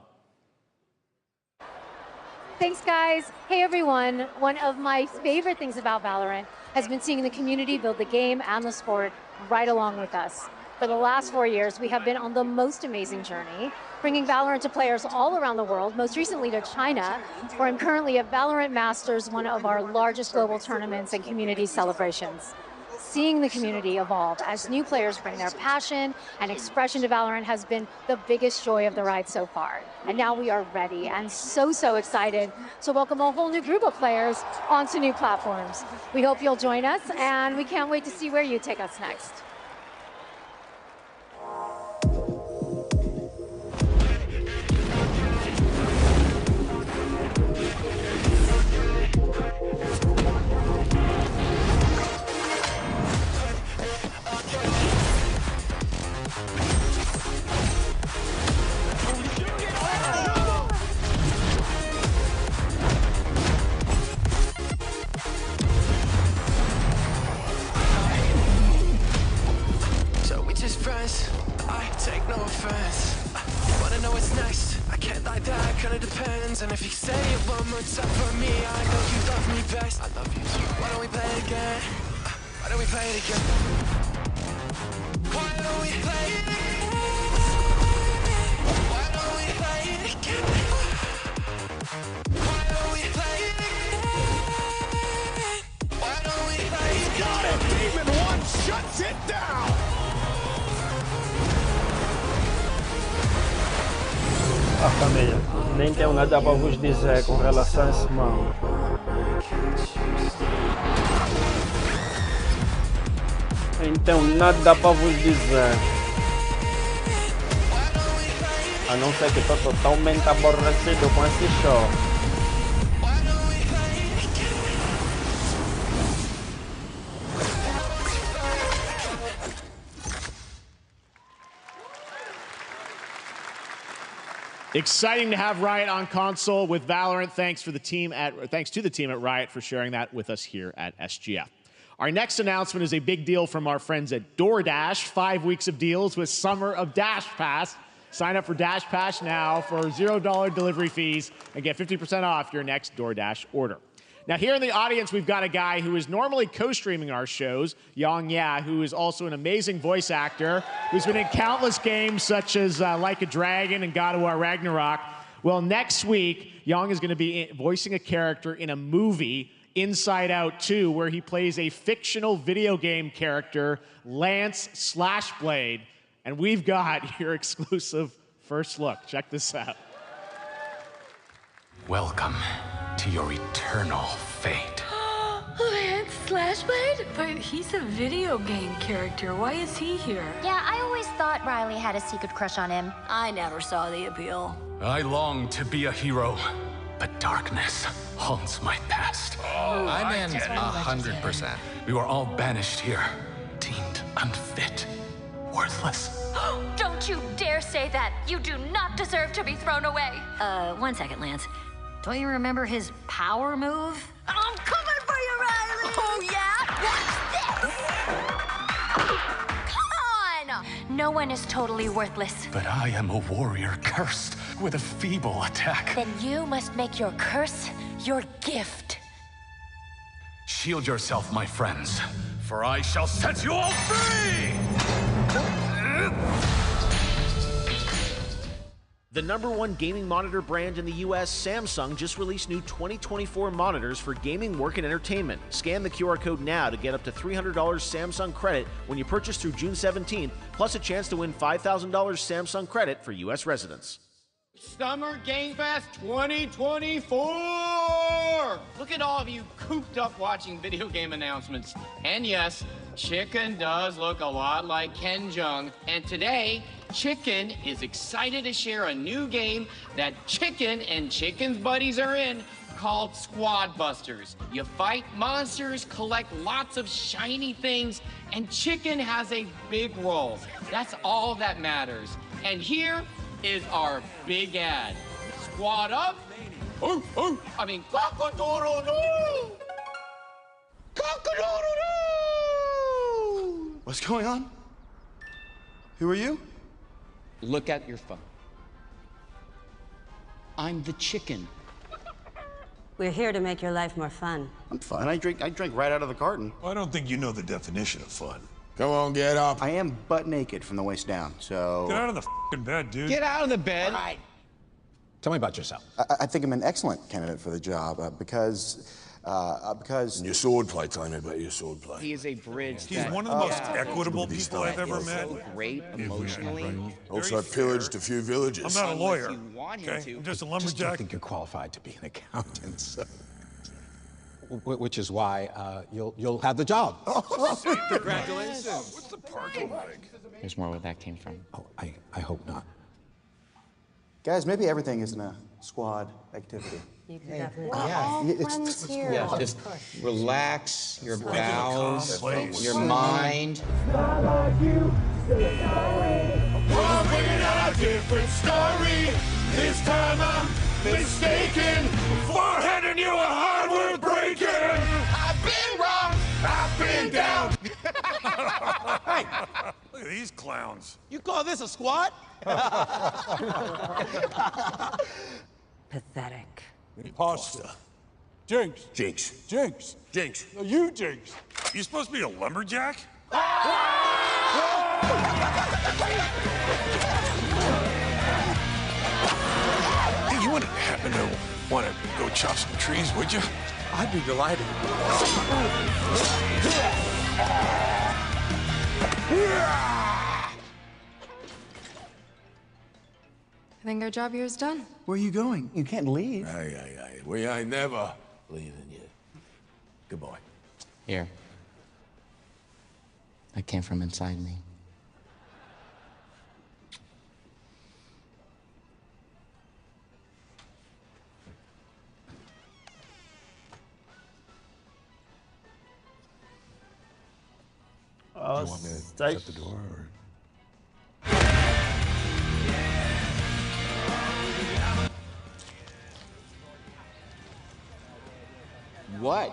Thanks, guys. Hey, everyone. One of my favorite things about Valorant has been seeing the community build the game and the sport right along with us. For the last 4 years, we have been on the most amazing journey, bringing Valorant to players all around the world, most recently to China, where I'm currently at Valorant Masters, one of our largest global tournaments and community celebrations. Seeing the community evolve as new players bring their passion and expression to Valorant has been the biggest joy of the ride so far. And now we are ready and so excited to welcome a whole new group of players onto new platforms. We hope you'll join us, and we can't wait to see where you take us next. I take no offense. Wanna know what's next? I can't lie, that kinda depends. And if you say it one more time for me, I know you love me best. I love you too. Why don't we play it again? Why don't we play it again? Why don't we play it again? Why don't we play it again? Why don't we play it again? Why don't we play it again? Got it! Demon 1 shuts it down! Ah, família, nem tenho nada para vos dizer com relação a esse mano. Nem tenho nada para vos dizer. A não ser que estou totalmente aborrecido com esse show. Exciting to have Riot on console with Valorant. Thanks to the team at Riot for sharing that with us here at SGF. Our next announcement is a big deal from our friends at DoorDash. 5 weeks of deals with Summer of Dash Pass. Sign up for Dash Pass now for $0 delivery fees and get 50% off your next DoorDash order. Now, here in the audience, we've got a guy who is normally co-streaming our shows, Yang Ya, who is also an amazing voice actor, who's been in countless games such as Like a Dragon and God of War Ragnarok. Well, next week, Yang is going to be voicing a character in a movie, Inside Out 2, where he plays a fictional video game character, Lance Slashblade. And we've got your exclusive first look. Check this out. Welcome to your eternal fate. Lance Slashblade? But he's a video game character. Why is he here? Yeah, I always thought Riley had a secret crush on him. I never saw the appeal. I long to be a hero, but darkness haunts my past. Oh, I'm in 100%. We were all banished here, deemed unfit, worthless. Don't you dare say that! You do not deserve to be thrown away! 1 second, Lance. Don't you remember his power move? I'm coming for you, Riley! Oh, yeah? What's this? Come on! No one is totally worthless. But I am a warrior cursed with a feeble attack. Then you must make your curse your gift. Shield yourself, my friends, for I shall set you all free! The #1 gaming monitor brand in the US, Samsung, just released new 2024 monitors for gaming, work, and entertainment. Scan the QR code now to get up to $300 Samsung credit when you purchase through June 17th, plus a chance to win $5,000 Samsung credit for US residents. Summer Game Fest 2024! Look at all of you cooped up watching video game announcements. And yes, Chicken does look a lot like Ken Jeong. And today, Chicken is excited to share a new game that Chicken and Chicken's buddies are in called Squad Busters. You fight monsters, collect lots of shiny things, and Chicken has a big role. That's all that matters. And here is our big ad. Squad up I mean, cock-a-doodle-doo! Cock-a-doodle-doo! What's going on? Who are you? Look at your phone. I'm the chicken. We're here to make your life more fun. I'm fine. I drink right out of the carton. I don't think you know the definition of fun. Come on, get up. I am butt naked from the waist down, so... Get out of the f***ing bed, dude. Get out of the bed. All right. Tell me about yourself. I think I'm an excellent candidate for the job because... Your swordplay, tell me about your swordplay. He is a bridge. He's one of the most equitable people I've ever met. So great emotionally. Also, I've pillaged a few villages. I'm not a lawyer, You want him okay? to. I'm just a I lumberjack. don't think you're qualified to be an accountant, so. Which is why you'll have the job. Congratulations. What's the parking like? There's more where that came from. Oh, I hope not. Guys, maybe everything isn't a squad activity. You can definitely. We're all friends here. Yeah, just relax your bowels, your mind. We're bringing out a different story. This time I'm mistaken for handing you a hardware break-in. I've been wrong. I've been down. Hey, look at these clowns. You call this a squat? Pathetic. Pasta. Jinx. Jinx. Jinx. Jinx. No, you jinx. You supposed to be a lumberjack? Hey, you wouldn't happen to want to go chop some trees, would you? I'd be delighted. I think our job here is done. Where are you going? You can't leave. Aye. We ain't never leaving you. Good boy. Here. That came from inside me. Do you want me to shut the door, or? What?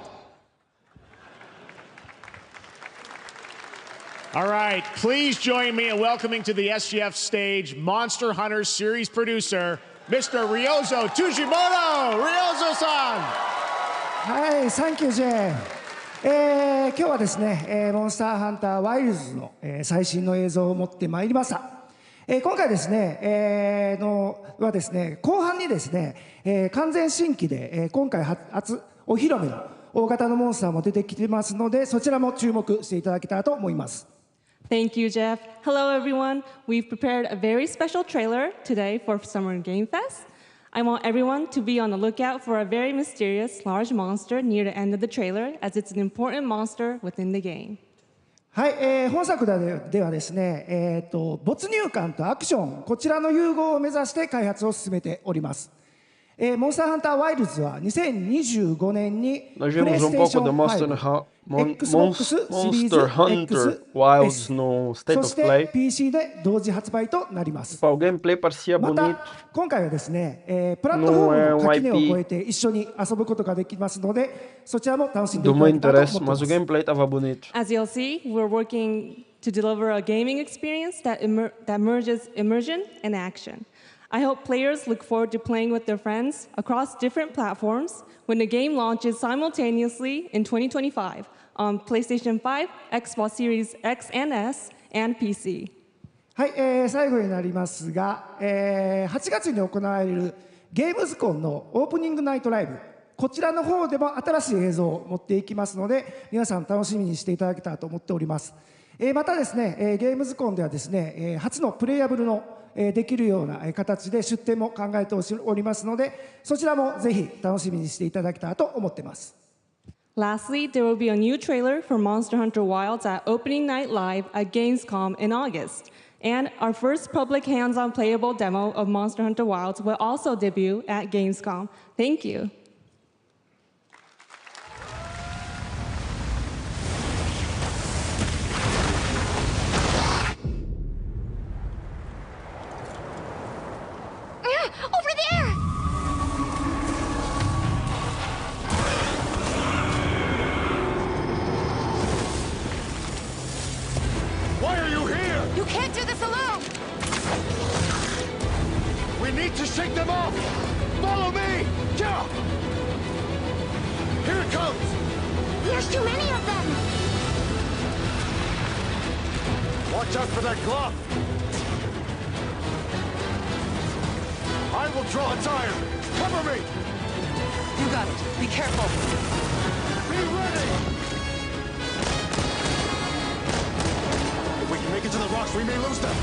All right, please join me in welcoming to the SGF stage Monster Hunter series producer, Mr. Ryozo Tujimoto. Ryozo-san! はい、サンキュージェー。今日はですね、モンスターハンターワイルズの、最新の映像を持ってまいりました。今回ですね、はですね、後半にですね、完全新規で、今回初お披露目の大型のモンスターも出てきてますので、そちらも注目していただけたらと思います。Thank you, Jeff. Hello, everyone. We've prepared a very special trailer today for Summer Game Fest. I want everyone to be on the lookout for a very mysterious large monster near the end of the trailer, as it's an important monster within the game. はい、本作ではですね、没入感とアクション、こちらの融合を目指して開発を進めております。モンスターハンターワイルズは2025年にプレイステーション5、Xbox シリーズ Hunter Wilds no State そ of して Play. PC で同時発売となります。 O gameplay parecia ま bonito. た今回はですね、プラットフォームの垣根を越えて一緒に遊ぶことができますので、そちらも楽しんでい Do ただ meu けたらと interesse, 思ってい mas o ます。 gameplay estava bonito. As you'll see, we're working to deliver a gaming experience that merges immersion and action. I hope players look forward to playing with their friends across different platforms when the game launches simultaneously in 2025 on PlayStation 5, Xbox Series X and S, and PC. はい、最後になりますが、8月に行われるゲームズコンのオープニングナイトライブ、こちらの方でも新しい映像を持っていきますので、皆さん楽しみにしていただけたらと思っております。またですね、ゲームズコンではですね、初のプレイヤブルのできるような形で出展も考えておりますので、そちらもぜひ楽しみにしていただけたらと思っています。Lastly, there will be a new trailer for Monster Hunter Wilds at Opening Night Live at Gamescom in August. And our first public hands-on playable demo of Monster Hunter Wilds will also debut at Gamescom. Thank you. Over there! shake them off! Follow me! Yeah! Here it comes! There's too many of them! Watch out for that glove! I will draw its iron! Cover me! You got it. Be careful. Be ready! If we can make it to the rocks, we may lose them!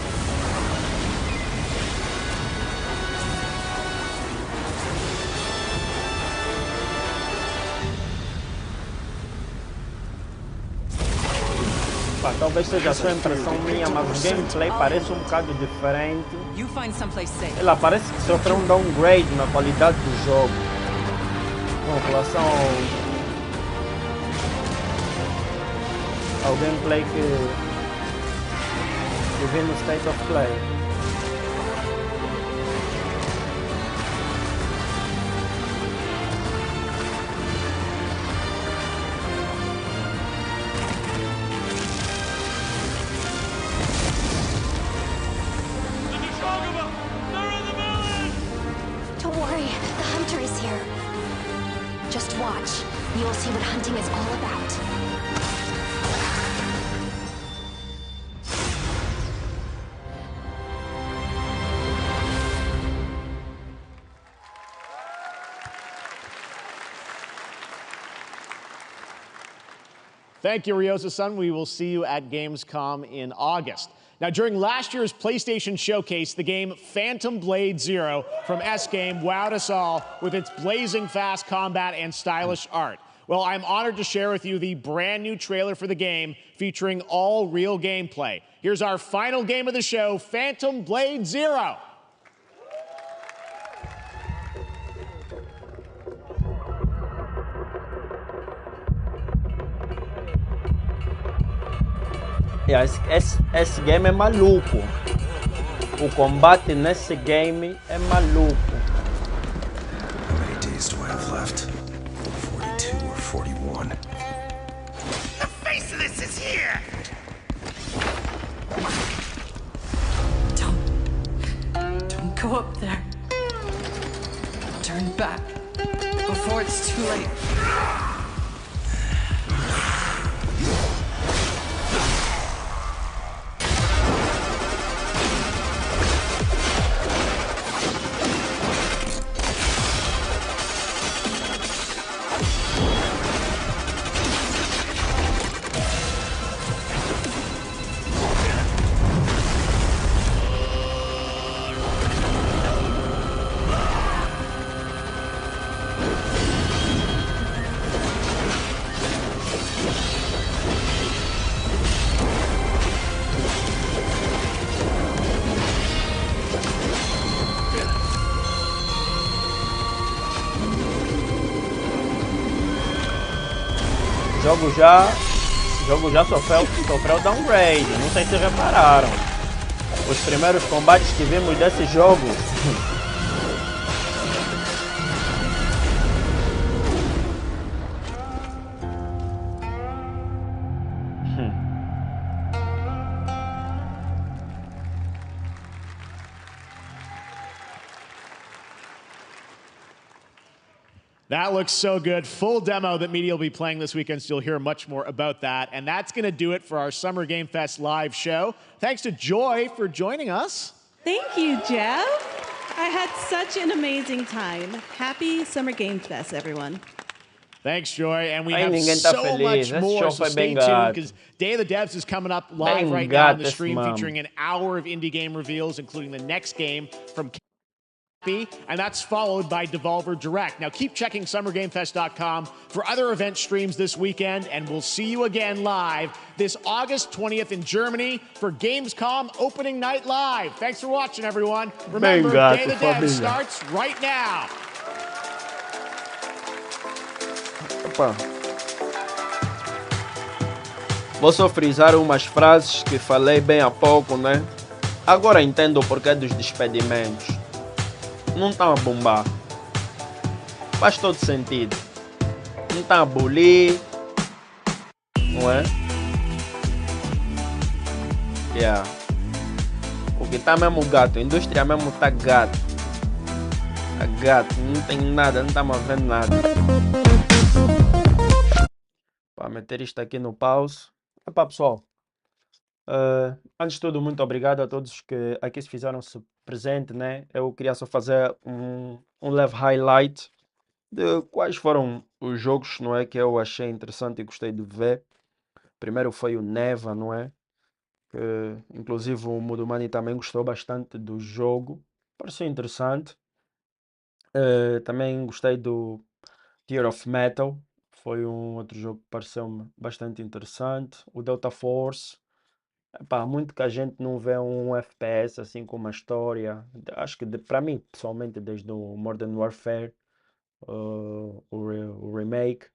Pá, talvez seja só impressão minha, mas o gameplay parece um bocado diferente. You find someplace safe. Ela parece que sofreu um downgrade na qualidade do jogo com relação ao gameplay que vi no State of Play. Don't worry, the hunter is here. Just watch. You'll see what hunting is all about. Thank you, Ryosa-san. We will see you at Gamescom in August. Now, during last year's PlayStation Showcase, the game Phantom Blade Zero from S-Game wowed us all with its blazing fast combat and stylish art. Well, I'm honored to share with you the brand new trailer for the game featuring all real gameplay. Here's our final game of the show, Phantom Blade Zero. Esse game é maluco. O combate nesse game é maluco. How many days do I have left? 42 or 41? The face of this is here! Don't go up there. Turn back before it's too late. O jogo já sofreu downgrade, não sei se repararam. Os primeiros combates que vimos desse jogo That looks so good. Full demo that media will be playing this weekend, so you'll hear much more about that. And that's going to do it for our Summer Game Fest live show. Thanks to Joy for joining us. Thank you, Jeff. I had such an amazing time. Happy Summer Game Fest, everyone. Thanks, Joy. And we Ai, have ninguém tá so feliz. much more, show so foi stay bem tuned gato. because Day of the Devs is coming up live Bem right now on gato the esse stream, mamo. featuring an hour of indie game reveals, including the next game from KnetiK, and that's followed by Devolver Direct. Now, keep checking SummerGameFest.com for other event streams this weekend, and we'll see you again live this August 20th in Germany for Gamescom Opening Night Live. Thanks for watching, everyone. Remember, gato, Day of the Devs família. starts right now. Opa. Vou só frisar umas frases que falei bem há pouco, né? Agora entendo o porquê dos despedimentos. Não estão a bombar. Faz todo sentido. Não estão a abolir. Não é? Yeah. O que tá mesmo gato, a indústria mesmo tá gato. A gato, não tem nada, não estamos vendo nada. Para meter isto aqui no pause. Epá, pessoal. Antes de tudo, muito obrigado a todos que aqui se fizeram-se presente, né? Eu queria só fazer um leve highlight de quais foram os jogos, não é, que eu achei interessante e gostei de ver. Primeiro foi o Neva, não é? Que, inclusive o Mudumani também gostou bastante do jogo. Pareceu interessante. Também gostei do Tear of Metal. Foi um outro jogo que pareceu-me bastante interessante. O Delta Force. Epá, muito que a gente não vê um FPS assim com uma história. Acho que para mim, pessoalmente, desde o Modern Warfare, o remake,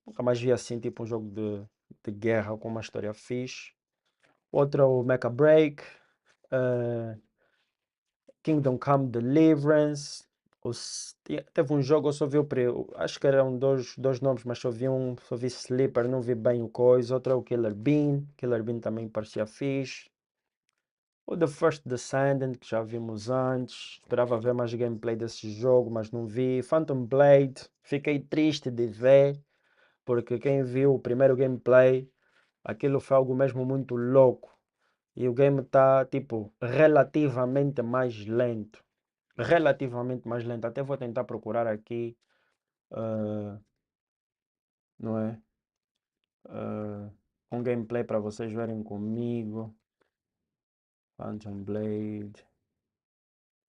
nunca mais vi assim tipo um jogo de guerra com uma história fixe. Outro é o Mecha Break, Kingdom Come Deliverance. Teve um jogo, eu só vi acho que eram dois nomes, mas só vi Sleeper, não vi bem o coisa. Outro é o Killer Bean. Killer Bean também parecia fixe. O The First Descendant, que já vimos antes. Esperava ver mais gameplay desse jogo, mas não vi. Phantom Blade, fiquei triste de ver, porque quem viu o primeiro gameplay, aquilo foi algo mesmo muito louco. E o game está, tipo, relativamente mais lento. Relativamente mais lento. Até vou tentar procurar aqui, não é? Um gameplay para vocês verem comigo. Phantom Blade.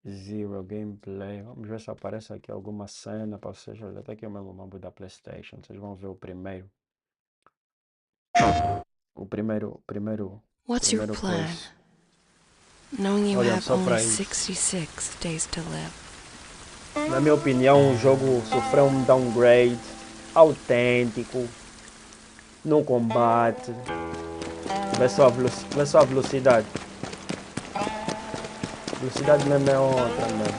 Zero gameplay. Vamos ver se aparece aqui alguma cena para vocês. Olha, até aqui o meu mambo da PlayStation. Vocês vão ver o primeiro. O primeiro. What's your plan? Coisa. Knowing you Olha, have só only para isso. 66 days to live. Na minha opinião, o jogo sofreu um downgrade autêntico no combate. Vê só a velocidade. A velocidade mesmo é outra, mesmo.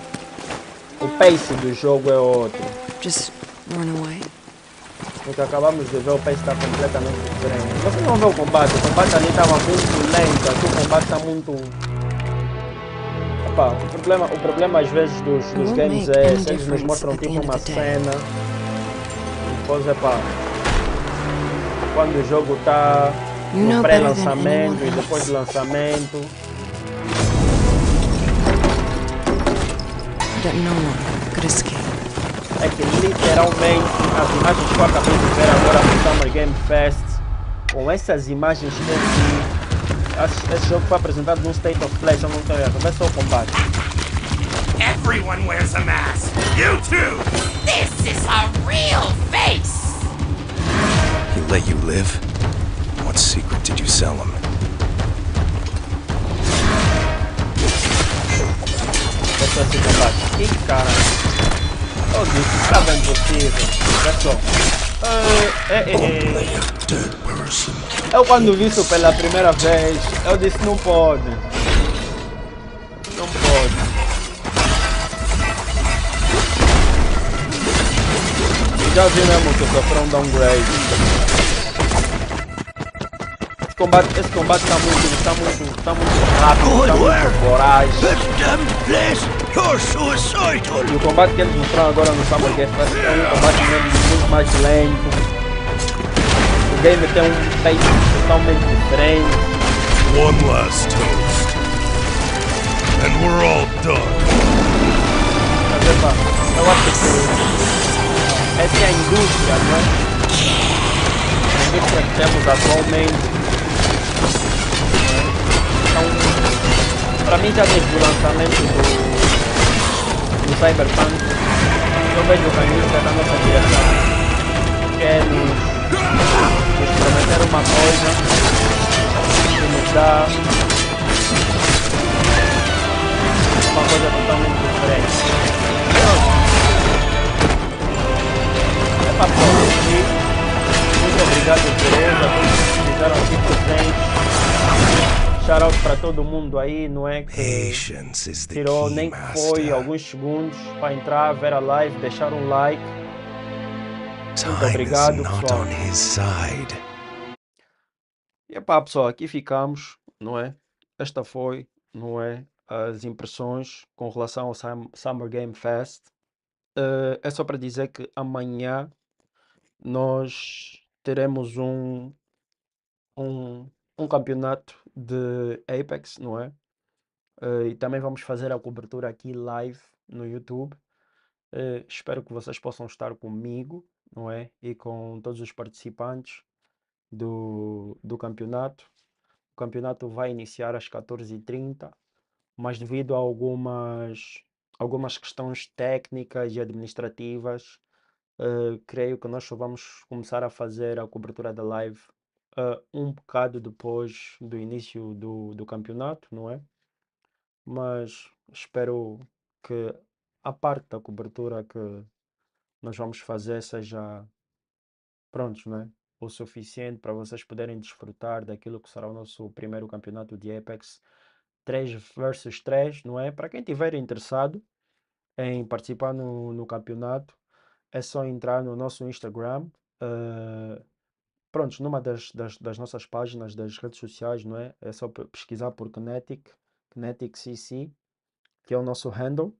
O pace do jogo é outro. Just run away. O que acabamos de ver, o pace está completamente diferente. Você não vê o combate ali estava muito lento, aqui o combate está muito... Epá, o problema às vezes dos games é se eles nos mostram tipo uma cena e depois quando o jogo está no pré-lançamento e depois do lançamento. É que literalmente as imagens que eu acabei de ver agora no Summer Game Fest, com essas imagens que eu vi, esse jogo foi apresentado num State of Play, se eu não estou errado. Vê só o combate. Everyone wears a mask. You too. This is a real face. He let you live? What secret did you sell him? Vê só esse combate. Que cara. Eu disse, tá bem possível. Vê só. Eu quando vi isso pela primeira vez, eu disse não pode. Não pode. Já vi mesmo que sofreu um downgrade. Esse combate está muito rápido, está muito voraz. E o combate que eles mostraram agora no Summer Game Fest é um combate mesmo muito mais lento. O game tem um pace totalmente diferente. One last toast. And we're all done. Mas eu acho que essa é a indústria, não é? A indústria que temos atualmente. Então, para mim já desde o lançamento do Cyberpunk, eu vejo que a indústria da nossa direção quer nos prometer uma coisa e nos dá uma coisa totalmente diferente. É para todos. Muito obrigado por eles, a todos que fizeram aqui presentes. Shout out para todo mundo aí, não é? Que tirou nem que foi alguns segundos para entrar, ver a live, deixar um like. Muito obrigado, pessoal. E pá, pessoal, aqui ficamos, não é? Esta foi, não é? as impressões com relação ao Summer Game Fest. É só para dizer que amanhã nós teremos um, um campeonato de Apex, não é? E também vamos fazer a cobertura aqui live no YouTube. Espero que vocês possam estar comigo, não é? E com todos os participantes do campeonato. O campeonato vai iniciar às 14h30, mas devido a algumas questões técnicas e administrativas, creio que nós só vamos começar a fazer a cobertura da live um bocado depois do início do campeonato, não é? Mas espero que a parte da cobertura que nós vamos fazer seja prontos, não é? O suficiente para vocês poderem desfrutar daquilo que será o nosso primeiro campeonato de Apex 3 versus 3, não é? Para quem estiver interessado em participar no campeonato, é só entrar no nosso Instagram, prontos, numa das nossas páginas das redes sociais, não é? É só pesquisar por KnetiK CC, que é o nosso handle.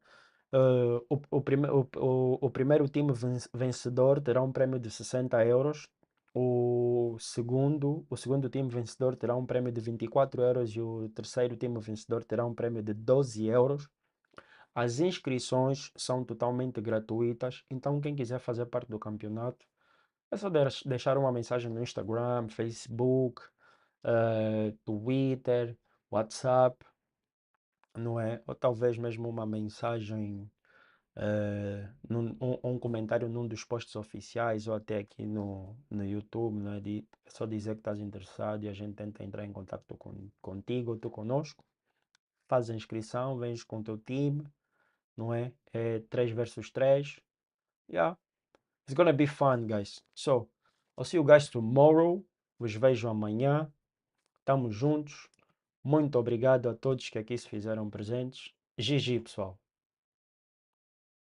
O primeiro time vencedor terá um prémio de 60 euros. O segundo time vencedor terá um prémio de 24 euros e o terceiro time vencedor terá um prémio de 12 euros. As inscrições são totalmente gratuitas, então quem quiser fazer parte do campeonato é só deixar uma mensagem no Instagram, Facebook, Twitter, WhatsApp, não é? Ou talvez mesmo uma mensagem, um comentário num dos posts oficiais ou até aqui no YouTube, não é? É só dizer que estás interessado e a gente tenta entrar em contato contigo, tu conosco. Faz a inscrição, vens com o teu time, não é? É 3 versus 3. Yeah, it's gonna be fun, guys. So, I'll see you guys tomorrow. Vos vejo amanhã. Tamo juntos. Muito obrigado a todos que aqui se fizeram presentes. GG, pessoal.